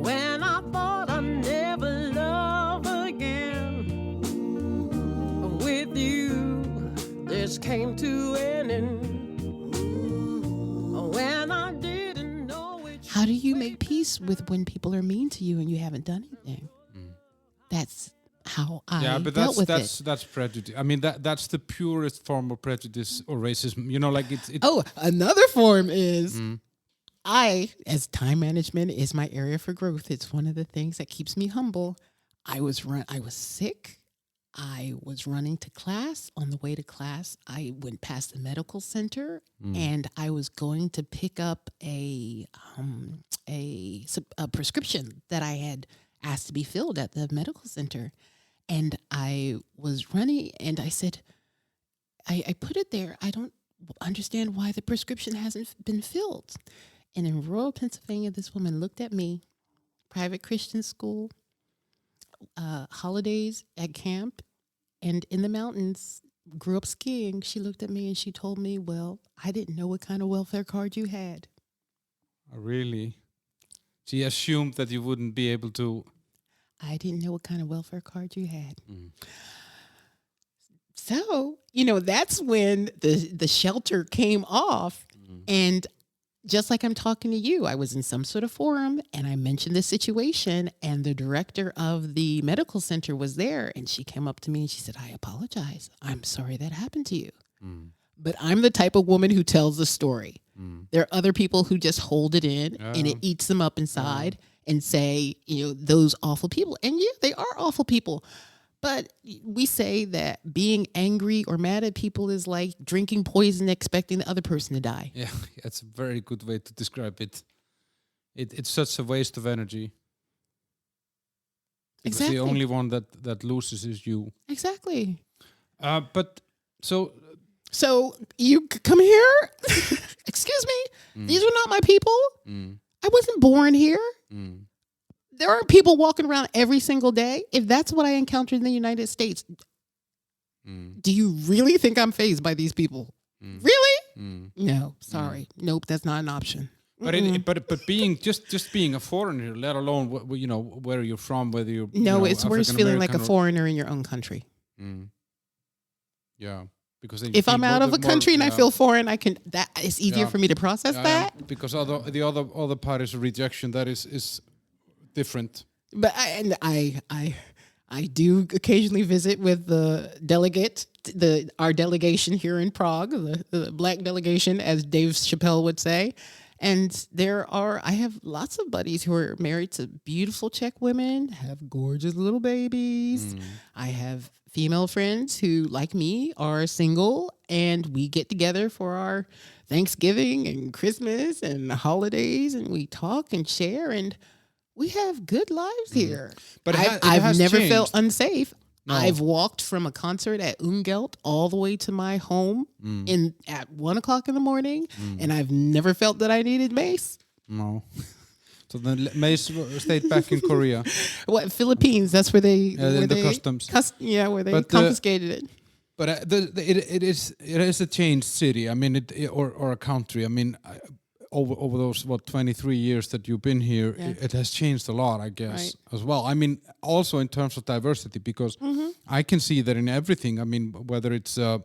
When I thought I'd never love again, with you this came to an end. When I didn't know which. How do you make peace with when people are mean to you and you haven't done anything? how I Yeah, but dealt with it. that's prejudice. I mean, that's the purest form of prejudice or racism. You know, like it's Oh, another form is Mm. as time management is my area for growth. It's one of the things that keeps me humble. I was sick. I was running to class. On the way to class, I went past the medical center, and I was going to pick up a prescription that I had asked to be filled at the medical center. And I was running, and I said, I put it there. I don't understand why the prescription hasn't been filled. And in rural Pennsylvania, this woman looked at me, private Christian school, holidays at camp, and in the mountains, grew up skiing. She looked at me and she told me, well, I didn't know what kind of welfare card you had. really. She assumed that you wouldn't be able to. I didn't know what kind of welfare card you had. Mm. So, that's when the shelter came off. And just like I'm talking to you, I was in some sort of forum and I mentioned this situation, and the director of the medical center was there, and she came up to me and she said, I apologize. I'm sorry that happened to you. But I'm the type of woman who tells the story. There are other people who just hold it in and it eats them up inside and say, those awful people. And yeah, they are awful people. But we say that being angry or mad at people is like drinking poison, expecting the other person to die. Yeah, that's a very good way to describe it. It's such a waste of energy. Because Exactly. the only one that loses is you. Exactly. But so So you come here? Excuse me? These were not my people. I wasn't born here. There are people walking around every single day. If that's what I encountered in the United States, do you really think I'm fazed by these people? Really? No, sorry. Nope, that's not an option. But being just being a foreigner, let alone where you're from, whether you're No, it's worse feeling like a African-American or- foreigner in your own country. Yeah, because then you If feel I'm out of a country and I feel foreign, that it's easier for me to process that. because the other part is a rejection that is different. But I do occasionally visit with the delegate, our delegation here in Prague, the black delegation, as Dave Chappelle would say. And I have lots of buddies who are married to beautiful Czech women, have gorgeous little babies. I have female friends who, like me, are single, and we get together for our Thanksgiving and Christmas and holidays, and we talk and share, and we have good lives here. But I've never felt changed. unsafe. No. I've walked from a concert at Ungelt all the way to my home at 1 o'clock in the morning, and I've never felt that I needed mace. No. So then Mace stayed back in Korea. What, Philippines? That's where they in the customs. Where they But, confiscated it. But it is a changed city. I mean, or a country. I mean, over those 23 years that you've been here, it has changed a lot, I guess, as well. I mean, also in terms of diversity, because I can see that in everything. I mean, whether it's the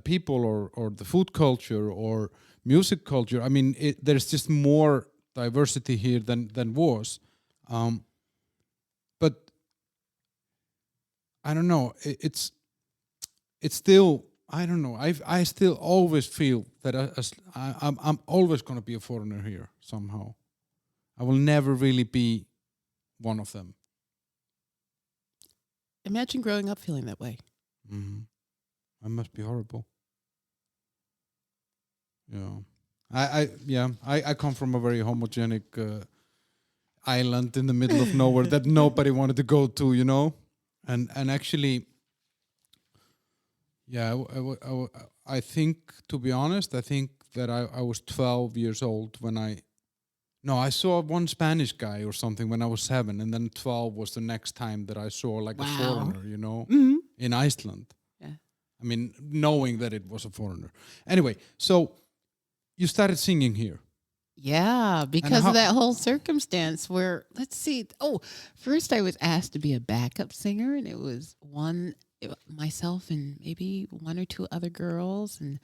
people or the food culture or music culture. I mean, there's just more diversity here than was. But I don't know. It's still. I don't know. I still always feel that I'm always going to be a foreigner here somehow. I will never really be one of them. Imagine growing up feeling that way. Mm-hmm. That must be horrible. Yeah. I come from a very homogenic island in the middle of nowhere that nobody wanted to go to, you know, and actually. Yeah, I think, to be honest, I think that I was 12 years old when I saw one Spanish guy or something when I was 7, and then 12 was the next time that I saw like a foreigner, you know, in Iceland. Yeah. I mean, knowing that it was a foreigner. Anyway, so you started singing here. Yeah, because of that whole circumstance where, let's see. Oh, first I was asked to be a backup singer, and it was myself and maybe one or two other girls, and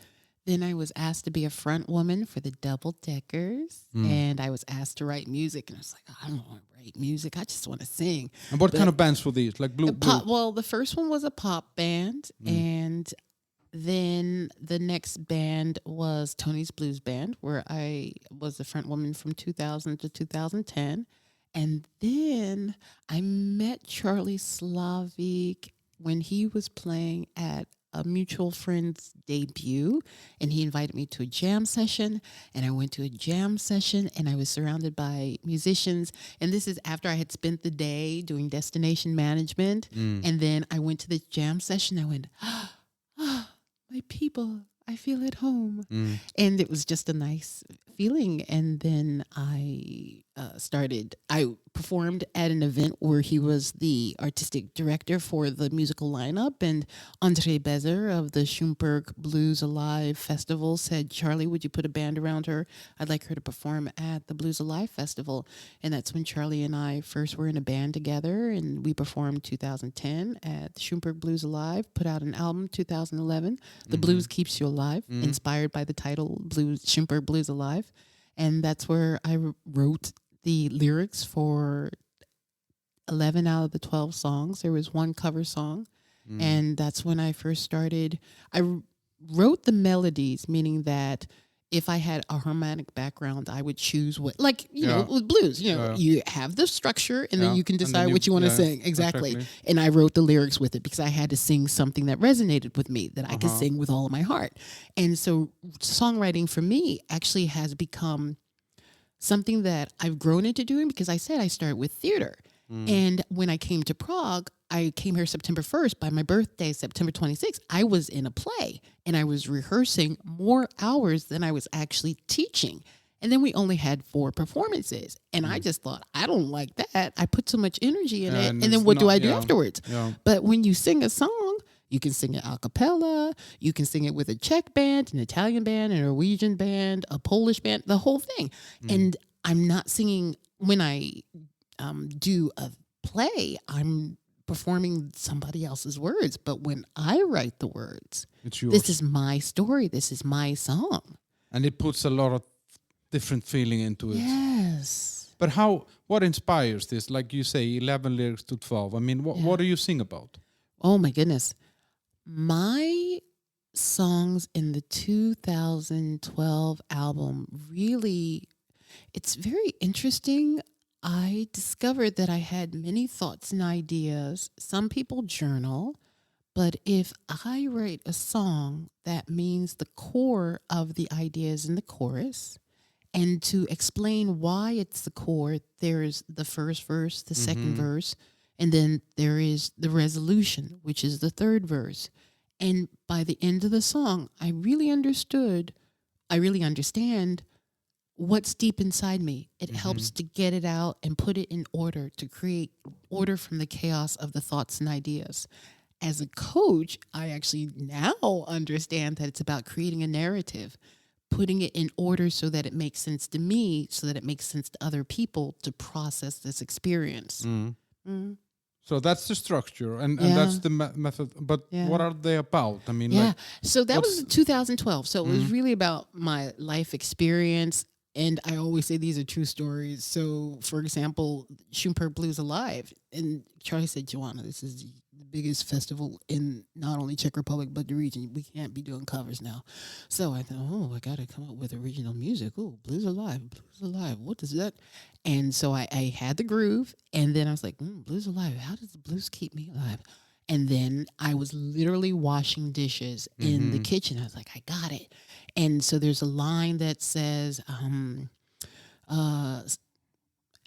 Then I was asked to be a front woman for the Double Deckers, and I was asked to write music, and I was like, I don't want to write music. I just want to sing. And what kind of bands were these? Like blue? Well, the first one was a pop band, and then the next band was Tony's Blues Band, where I was the front woman from 2000 to 2010. And then I met Charlie Slavic when he was playing at a mutual friend's debut, and he invited me to a jam session, and I went to a jam session, and I was surrounded by musicians. And this is after I had spent the day doing destination management. And then I went to the jam session. I went, my people, I feel at home. And it was just a nice feeling. And then I performed at an event where he was the artistic director for the musical lineup. And Andre Bezer of the Schumberg Blues Alive Festival said, Charlie, would you put a band around her? I'd like her to perform at the Blues Alive Festival. And that's when Charlie and I first were in a band together. And we performed 2010 at Schumberg Blues Alive, put out an album 2011, The Blues Keeps You Alive, inspired by the title Schumberg Blues Alive. And that's where I wrote the lyrics for 11 out of the 12 songs. There was one cover song. And that's when I first started. I wrote the melodies, meaning that if I had a harmonic background, I would choose what, like, you know, with blues, you have the structure and then you can decide what you want to sing. Exactly. And I wrote the lyrics with it because I had to sing something that resonated with me, that I could sing with all of my heart. And so songwriting for me actually has become something that I've grown into doing, because I said I started with theater. And when I came to Prague, I came here September 1st. By my birthday, September 26th, I was in a play and I was rehearsing more hours than I was actually teaching. And then we only had 4 performances. And I just thought, I don't like that. I put so much energy in it. And then what do I do afterwards? But when you sing a song, you can sing it a cappella. You can sing it with a Czech band, an Italian band, a Norwegian band, a Polish band, the whole thing. And I'm not singing when I do a play, I'm performing somebody else's words. But when I write the words, it's yours. This is my story. This is my song. And it puts a lot of different feeling into it. Yes. But what inspires this? Like you say, 11 lyrics to 12. I mean, what do you sing about? Oh, my goodness. My songs in the 2012 album really, it's very interesting. I discovered that I had many thoughts and ideas. Some people journal, but if I write a song, that means the core of the ideas in the chorus. And to explain why it's the core, there's the first verse, the second verse, and then there is the resolution, which is the third verse. And by the end of the song, I really understand what's deep inside me. It helps to get it out and put it in order, to create order from the chaos of the thoughts and ideas. As a coach, I actually now understand that it's about creating a narrative, putting it in order so that it makes sense to me, so that it makes sense to other people to process this experience. So that's the structure, and that's the method. But what are they about? I mean, so that was 2012. So it was really about my life experience. And I always say these are true stories. So, for example, Schumberg Blues Alive. And Charlie said, Juwana, this is the biggest festival in not only Czech Republic, but the region. We can't be doing covers now. So I thought, I got to come up with original music. Oh, Blues Alive. What is that? And so I had the groove. And then I was like, Blues Alive. How does the blues keep me alive? And then I was literally washing dishes in the kitchen. I was like, I got it. And so there's a line that says,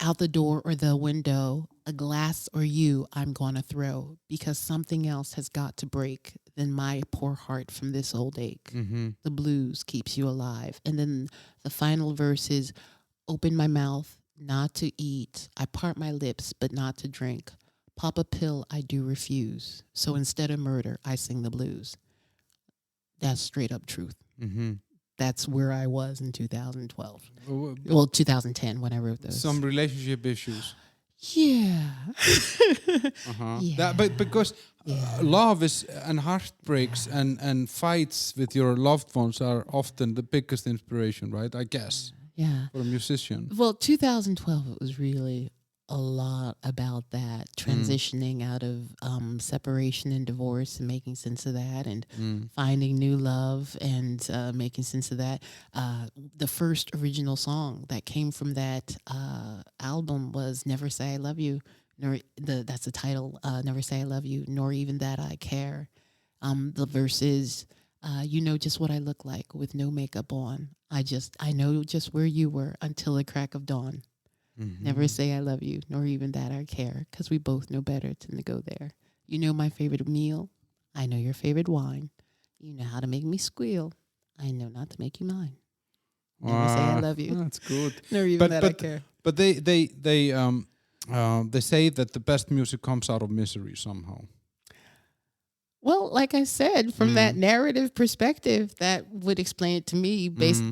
out the door or the window, a glass or you I'm going to throw, because something else has got to break than my poor heart from this old ache. The blues keeps you alive. And then the final verse is, open my mouth, not to eat. I part my lips, but not to drink. Pop a pill, I do refuse. So instead of murder, I sing the blues. That's straight up truth. That's where I was in 2012. Well, 2010 when I wrote those. Some relationship issues. Yeah. Yeah. But because love is and heartbreaks and fights with your loved ones are often the biggest inspiration, right? I guess Yeah. for a musician. Well, 2012, it was really a lot about that, transitioning out of separation and divorce and making sense of that, and finding new love and making sense of that. The first original song that came from that album was Never Say I Love You. That's the title, Never Say I Love You, nor even that I care. The verse is, you know just what I look like with no makeup on. I know just where you were until the crack of dawn. Never say I love you, nor even that I care, because we both know better than to go there. You know my favorite meal. I know your favorite wine. You know how to make me squeal. I know not to make you mine. Never say I love you. That's good. Nor even that I care. But they say that the best music comes out of misery somehow. Well, like I said, from that narrative perspective, that would explain it to me based,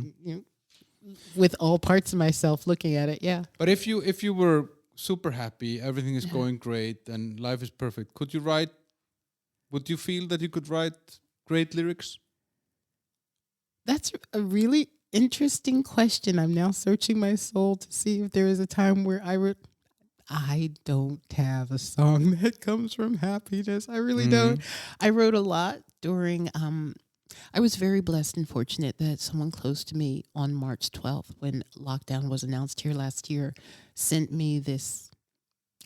with all parts of myself looking at it. Yeah. But if you were super happy, everything is going great, and life is perfect, could you write? Would you feel that you could write great lyrics? That's a really interesting question. I'm now searching my soul to see if there is a time where I don't have a song that comes from happiness. I really don't. I wrote a lot during, I was very blessed and fortunate that someone close to me on March 12th, when lockdown was announced here last year, sent me this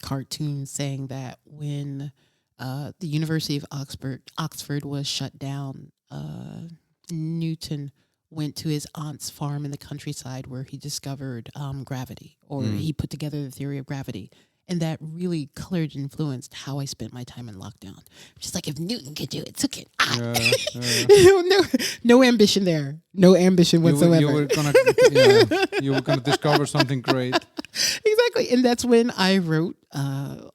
cartoon saying that when the University of Oxford was shut down, Newton went to his aunt's farm in the countryside where he discovered gravity, or he put together the theory of gravity. And that really colored and influenced how I spent my time in lockdown. Just like, if Newton could do it, took it. No ambition there. No ambition whatsoever. You were gonna discover something great. Exactly. And that's when I wrote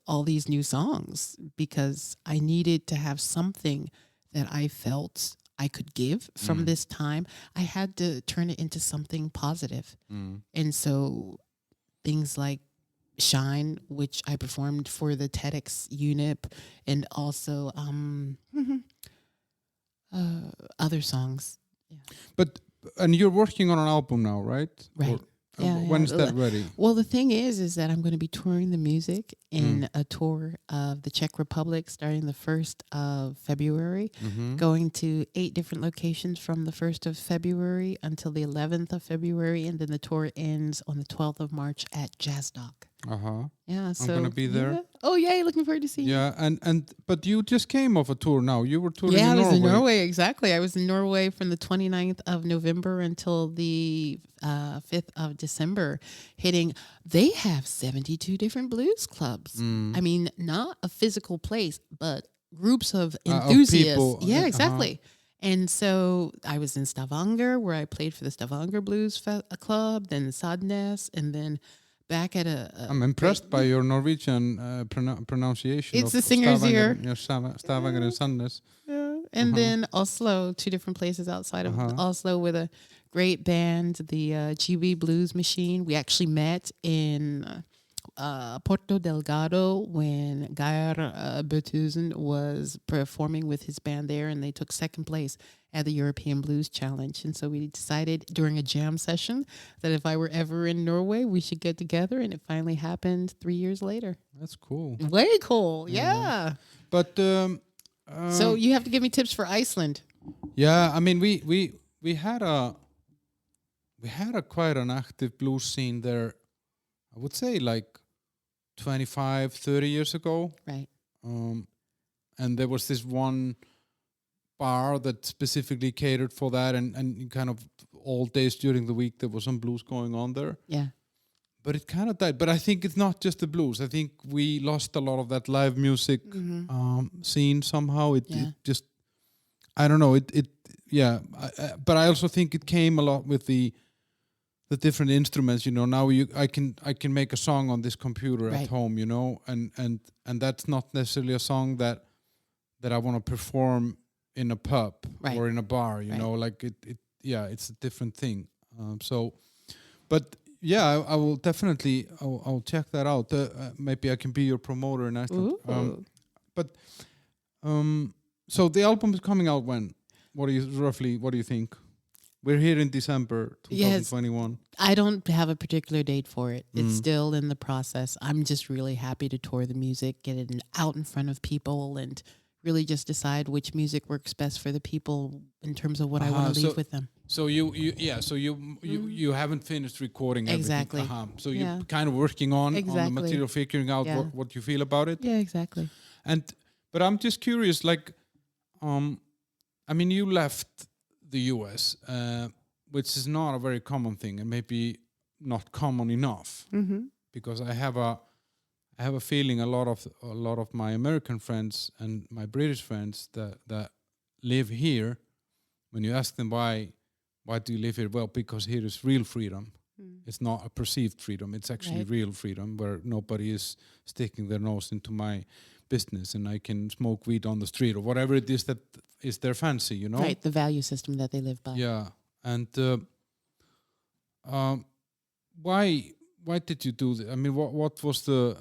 all these new songs, because I needed to have something that I felt I could give from this time. I had to turn it into something positive. And so things like Shine, which I performed for the TEDx UNIP, and also other songs. Yeah. And you're working on an album now, right? Right. When is that ready? Well, the thing is that I'm going to be touring the music in a tour of the Czech Republic starting the 1st of February, going to 8 different locations from the 1st of February until the 11th of February, and then the tour ends on the 12th of March at Jazz Dock. Yeah, so I'm gonna be there. Yeah. Oh, yay! Looking forward to seeing you. Yeah, but you just came off a tour now. You were touring in Norway. Yeah, I was in Norway, exactly. I was in Norway from the 29th of November until the 5th of December, hitting. They have 72 different blues clubs. I mean, not a physical place, but groups of enthusiasts. People. Yeah, exactly. And so I was in Stavanger, where I played for the Stavanger Blues Club, then Sadness, and then back at I'm impressed by your Norwegian pronunciation. It's the singer's ear. Stavanger and Sandnes. Yeah. And then Oslo, 2 different places outside of Oslo, with a great band, the GB Blues Machine. We actually met in Porto Delgado when Geir Bertusen was performing with his band there, and they took 2nd place at the European Blues Challenge. And so we decided during a jam session that if I were ever in Norway, we should get together, and it finally happened 3 years later. That's cool. Way cool, yeah. But so you have to give me tips for Iceland. Yeah, I mean, we had a quite an active blues scene there. I would say like 25, 30 years ago. Right. And there was this one bar that specifically catered for that, and kind of all days during the week there was some blues going on there. Yeah. But it kind of died. But I think it's not just the blues. I think we lost a lot of that live music scene somehow. It just, I don't know. But I also think it came a lot with the different instruments. You know, now I can make a song on this computer at home. You know, and that's not necessarily a song that I want to perform in a pub or in a bar. You know, like it's a different thing. But Yeah, I will definitely. I'll check that out. Maybe I can be your promoter in Iceland. Ooh. But so the album is coming out when? What do you think? We're here in December Yes. 2021. I don't have a particular date for it. It's Mm. still in the process. I'm just really happy to tour the music, get it out in front of people, and really just decide which music works best for the people in terms of what I want to leave with them. So you haven't finished recording everything. Exactly. So Yeah. you're kind of working on the Exactly. material, figuring out Yeah. what you feel about it. Yeah, exactly. But I'm just curious, like, I mean, you left the US, which is not a very common thing, and maybe not common enough, because I have a feeling a lot of my American friends and my British friends that live here, when you ask them why do you live here? Well, because here is real freedom. It's not a perceived freedom. It's actually Right. real freedom, where nobody is sticking their nose into my business, and I can smoke weed on the street or whatever it is that is their fancy, you know? Right, the value system that they live by. Yeah. And why did you do this? I mean, what was the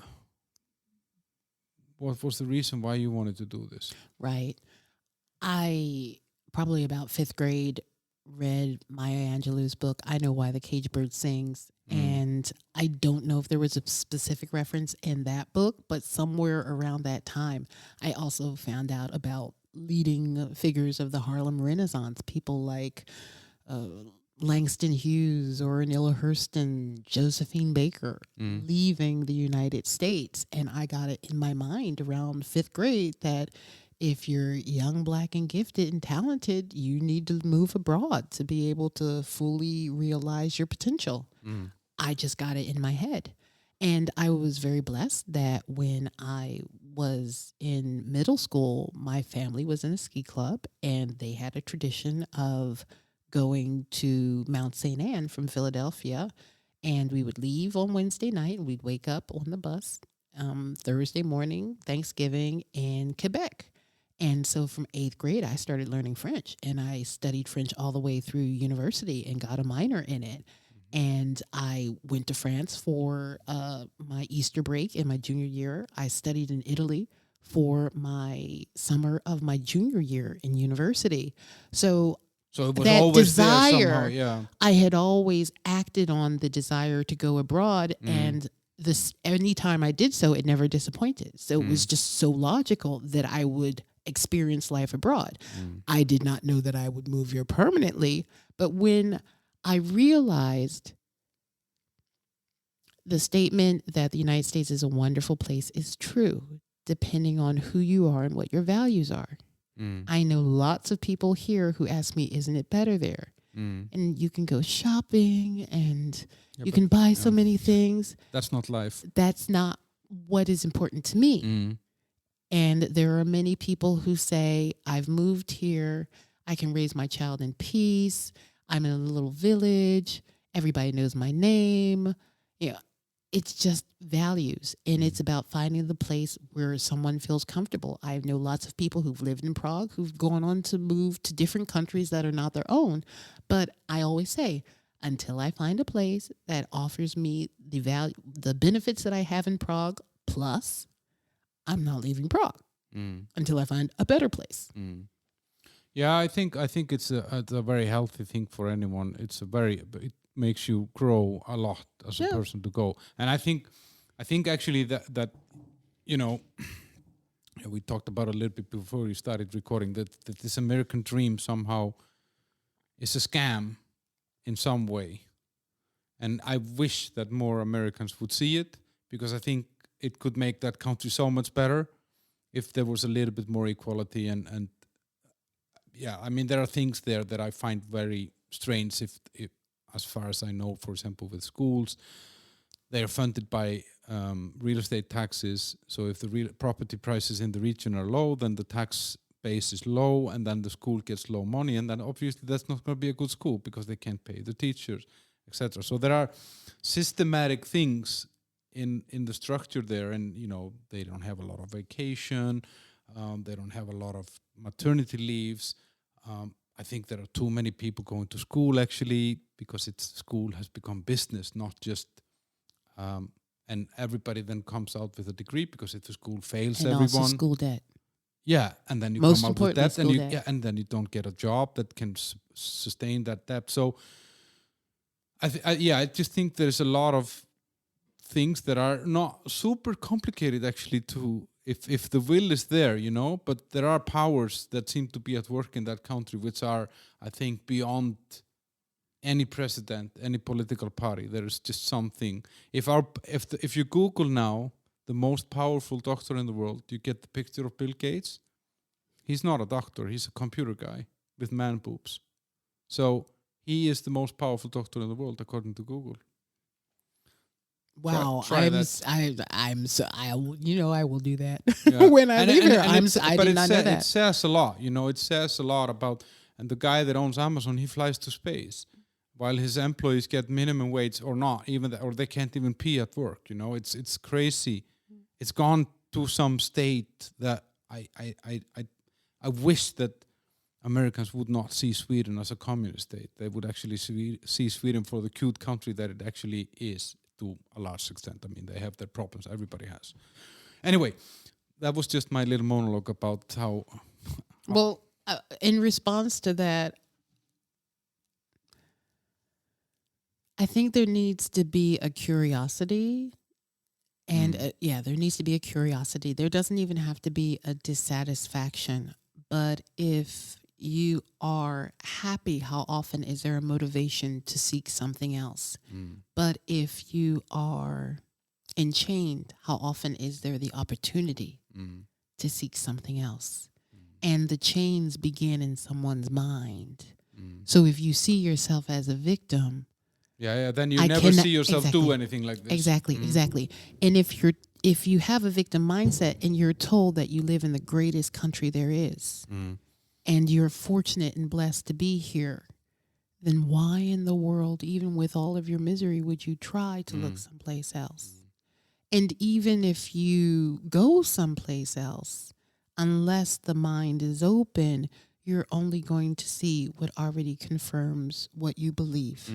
reason why you wanted to do this? Right. I probably about fifth grade read Maya Angelou's book, I Know Why the Cage Bird Sings. And I don't know if there was a specific reference in that book, but somewhere around that time, I also found out about leading figures of the Harlem Renaissance, people like Langston Hughes or Anilla Hurston, Josephine Baker, leaving the United States. And I got it in my mind around fifth grade that if you're young, black, and gifted and talented, you need to move abroad to be able to fully realize your potential. I just got it in my head. And I was very blessed that when I was in middle school, my family was in a ski club, and they had a tradition of going to Mount St. Anne from Philadelphia. And we would leave on Wednesday night, and we'd wake up on the bus Thursday morning, Thanksgiving, in Quebec. And so from 8th grade, I started learning French, and I studied French all the way through university and got a minor in it. And I went to France for my Easter break in my junior year. I studied in Italy for my summer of my junior year in university. So it was that always there somehow, desire, yeah. I had always acted on the desire to go abroad, and this anytime I did so, it never disappointed. So it was just so logical that I would experience life abroad. I did not know that I would move here permanently, but when I realized the statement that the United States is a wonderful place is true, depending on who you are and what your values are. I know lots of people here who ask me, isn't it better there? And you can go shopping and you can buy so many things. That's not life. That's not what is important to me. And there are many people who say, I've moved here, I can raise my child in peace, I'm in a little village, everybody knows my name. You know, it's just values, and it's about finding the place where someone feels comfortable. I know lots of people who've lived in Prague who've gone on to move to different countries that are not their own. But I always say, until I find a place that offers me the value, the benefits that I have in Prague, plus I'm not leaving Prague until I find a better place. Yeah, I think it's a very healthy thing for anyone. It makes you grow a lot as a person to go. And I think actually that you know, we talked about a little bit before we started recording that this American dream somehow is a scam in some way. And I wish that more Americans would see it, because I think it could make that country so much better if there was a little bit more equality and yeah, I mean, there are things there that I find very strange. If as far as I know, for example, with schools, they are funded by real estate taxes. So if the real property prices in the region are low, then the tax base is low, and then the school gets low money, and then obviously that's not going to be a good school because they can't pay the teachers, etc. So there are systematic things in the structure there, and you know, they don't have a lot of vacation, they don't have a lot of maternity leaves. I think there are too many people going to school actually, because school has become business, not just and everybody then comes out with a degree, because if the school fails And everyone, also school debt. yeah, and then you Most come out with importantly, that, and school debt. and then you don't get a job that can sustain that debt. So I just think there's a lot of things that are not super complicated actually, to if the will is there, but there are powers that seem to be at work in that country which are, I think, beyond any president, any political party. There is just something. If you Google now the most powerful doctor in the world, you get the picture of Bill Gates. He's not a doctor, he's a computer guy with man boobs. So he is the most powerful doctor in the world according to Google. Wow, Try I'm that. I will do that Yeah. when I leave here. I but did not know that. It says a lot, It says a lot about, and the guy that owns Amazon, he flies to space, while his employees get minimum wage or not even or they can't even pee at work. It's crazy. It's gone to some state that I wish that Americans would not see Sweden as a communist state. They would actually see Sweden for the cute country that it actually is, to a large extent. I mean, they have their problems. Everybody has. Anyway, that was just my little monologue about how... Well, in response to that, I think there needs to be a curiosity. And there needs to be a curiosity. There doesn't even have to be a dissatisfaction. But if you are happy, how often is there a motivation to seek something else? But if you are enchained, how often is there the opportunity to seek something else? And the chains begin in someone's mind. So if you see yourself as a victim, then you never see yourself do anything like this. Exactly. And if you have a victim mindset and you're told that you live in the greatest country there is, and you're fortunate and blessed to be here, then why in the world, even with all of your misery, would you try to look someplace else? And even if you go someplace else, unless the mind is open, you're only going to see what already confirms what you believe.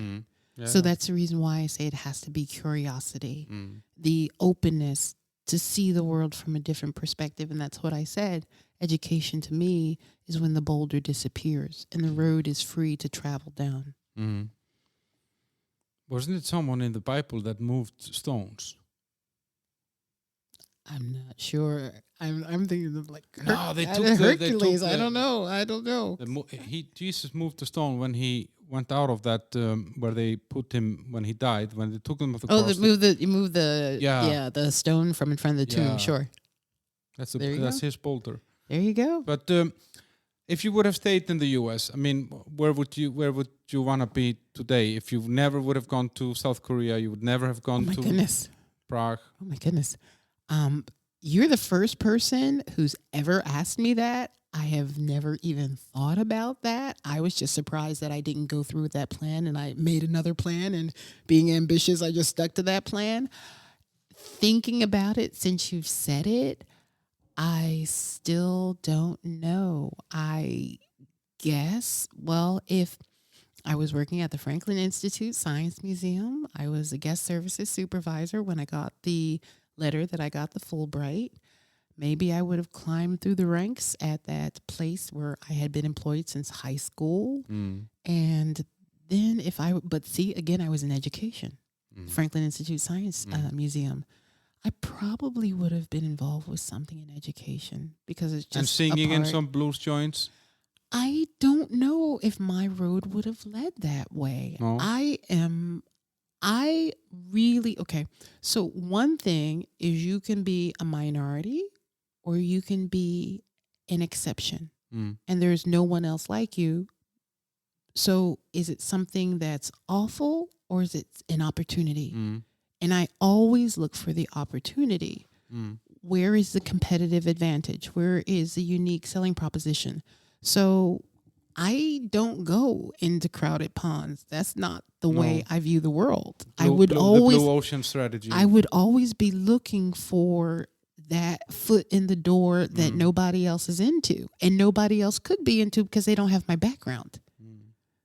Yeah. So that's the reason why I say it has to be curiosity, the openness to see the world from a different perspective. And that's what I said. Education to me is when the boulder disappears and the road is free to travel down. Wasn't it someone in the Bible that moved stones? I'm not sure. I'm thinking of like Hercules. I don't know. Jesus moved the stone when he went out of that where they put him when he died, when they took him off the cross. You moved the stone from in front of the tomb. Sure, that's his boulder. There you go. But if you would have stayed in the U.S., I mean, where would you want to be today? If you never would have gone to South Korea, you would never have gone to Prague. Oh my goodness. You're the first person who's ever asked me that. I have never even thought about that. I was just surprised that I didn't go through with that plan and I made another plan, and being ambitious, I just stuck to that plan. Thinking about it since you've said it, I still don't know. I guess, if I was working at the Franklin Institute Science Museum, I was a guest services supervisor when I got the letter that I got the Fulbright. Maybe I would have climbed through the ranks at that place where I had been employed since high school. And then I was in education, Franklin Institute Science Museum. I probably would have been involved with something in education because it's just and singing in some blues joints. I don't know if my road would have led that way. No. So one thing is you can be a minority or you can be an exception, and there's no one else like you. So is it something that's awful or is it an opportunity? And I always look for the opportunity. Where is the competitive advantage? Where is the unique selling proposition? So I don't go into crowded ponds. That's not the way I view the world. The blue ocean strategy. I would always be looking for that foot in the door that nobody else is into and nobody else could be into because they don't have my background.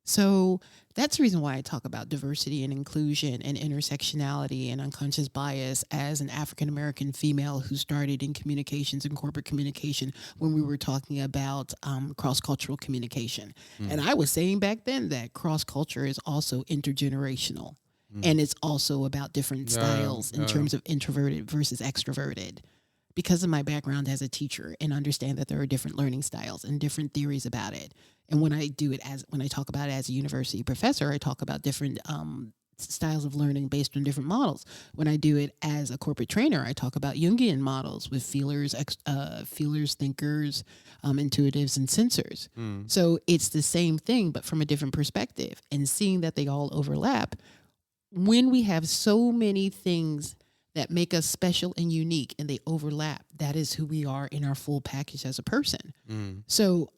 So that's the reason why I talk about diversity and inclusion and intersectionality and unconscious bias as an African-American female who started in communications and corporate communication when we were talking about cross-cultural communication. And I was saying back then that cross-culture is also intergenerational. And it's also about different styles in terms of introverted versus extroverted. Because of my background as a teacher and understand that there are different learning styles and different theories about it. And when I talk about it as a university professor, I talk about different styles of learning based on different models. When I do it as a corporate trainer, I talk about Jungian models with feelers, thinkers, intuitives, and sensors. So it's the same thing, but from a different perspective. And seeing that they all overlap, when we have so many things that make us special and unique and they overlap, that is who we are in our full package as a person. So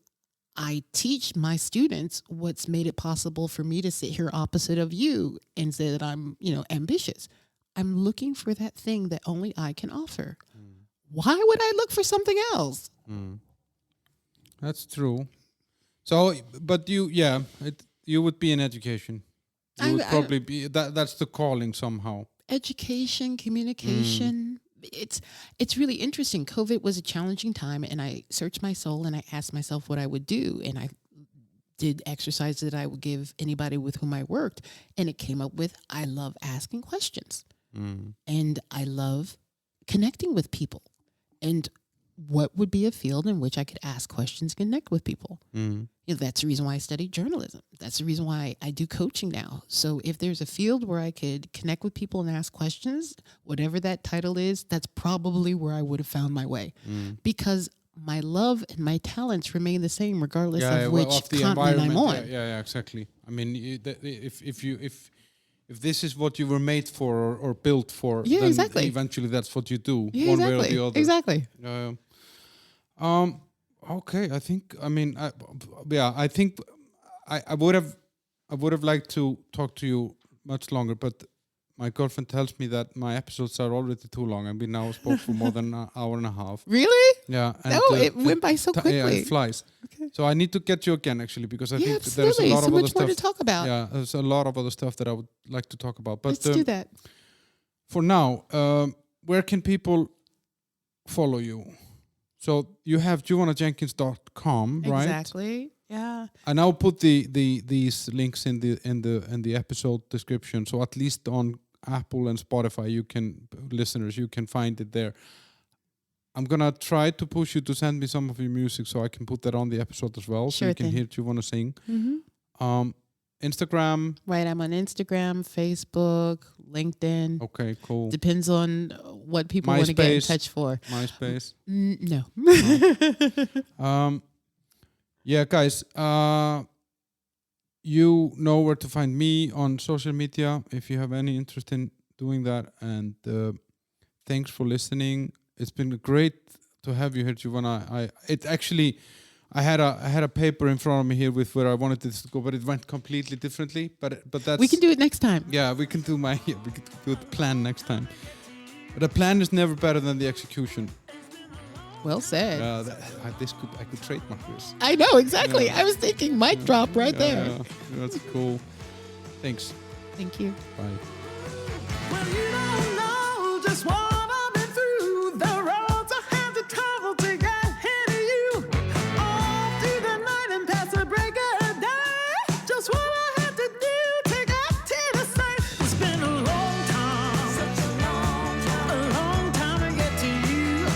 I teach my students what's made it possible for me to sit here opposite of you and say that I'm, ambitious. I'm looking for that thing that only I can offer. Why would I look for something else? That's true. So, but you would be in education. You would probably be, that's the calling somehow. Education, communication. It's really interesting. COVID was a challenging time, and I searched my soul and I asked myself what I would do. And I did exercises that I would give anybody with whom I worked. And it came up with, I love asking questions. And I love connecting with people. And what would be a field in which I could ask questions, connect with people? That's the reason why I studied journalism. That's the reason why I do coaching now. So if there's a field where I could connect with people and ask questions, whatever that title is, that's probably where I would have found my way. Because my love and my talents remain the same regardless of which continent I'm on. Yeah, exactly. I mean, if this is what you were made for or built for, then exactly. Eventually that's what you do, one way or the other. Exactly. Okay, I think I would have liked to talk to you much longer, but my girlfriend tells me that my episodes are already too long, and we now spoke for more than an hour and a half. Really? Yeah. And, it went by so quickly. Yeah, it flies. Okay. So I need to get you again, actually, because I think absolutely. there's a lot of other stuff. So much more to talk about. Yeah, there's a lot of other stuff that I would like to talk about. But let's do that. For now, where can people follow you? So you have JuwanaJenkins.com, right? Exactly. Yeah. And I'll put these links in the episode description. So at least on Apple and Spotify, you can find it there. I'm gonna try to push you to send me some of your music so I can put that on the episode as well, so you can hear Juwana sing. Instagram. Right, I'm on Instagram, Facebook, LinkedIn. Okay, cool. Depends on what people want to get in touch for. MySpace. No. Yeah, guys. You know where to find me on social media if you have any interest in doing that. And thanks for listening. It's been great to have you here, Juwana. I had a paper in front of me here with where I wanted this to go, but it went completely differently. But that's, we can do it next time. Yeah, we can do the plan next time. But the plan is never better than the execution. Well said. I could trademark this. I know exactly. Yeah. I was thinking mic drop right there. Yeah, that's cool. Thanks. Thank you. Bye. Well, you don't know just what I've been through. The roads I had to travel to get here to you. All through the night and past the break of day. Just what I had to do to get to the side. It's been a long time, such a long time to get to you.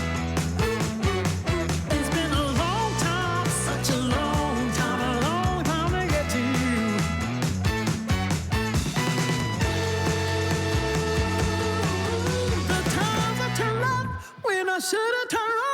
It's been a long time, such a long time to get to you. The times I turn left when I should have turned right.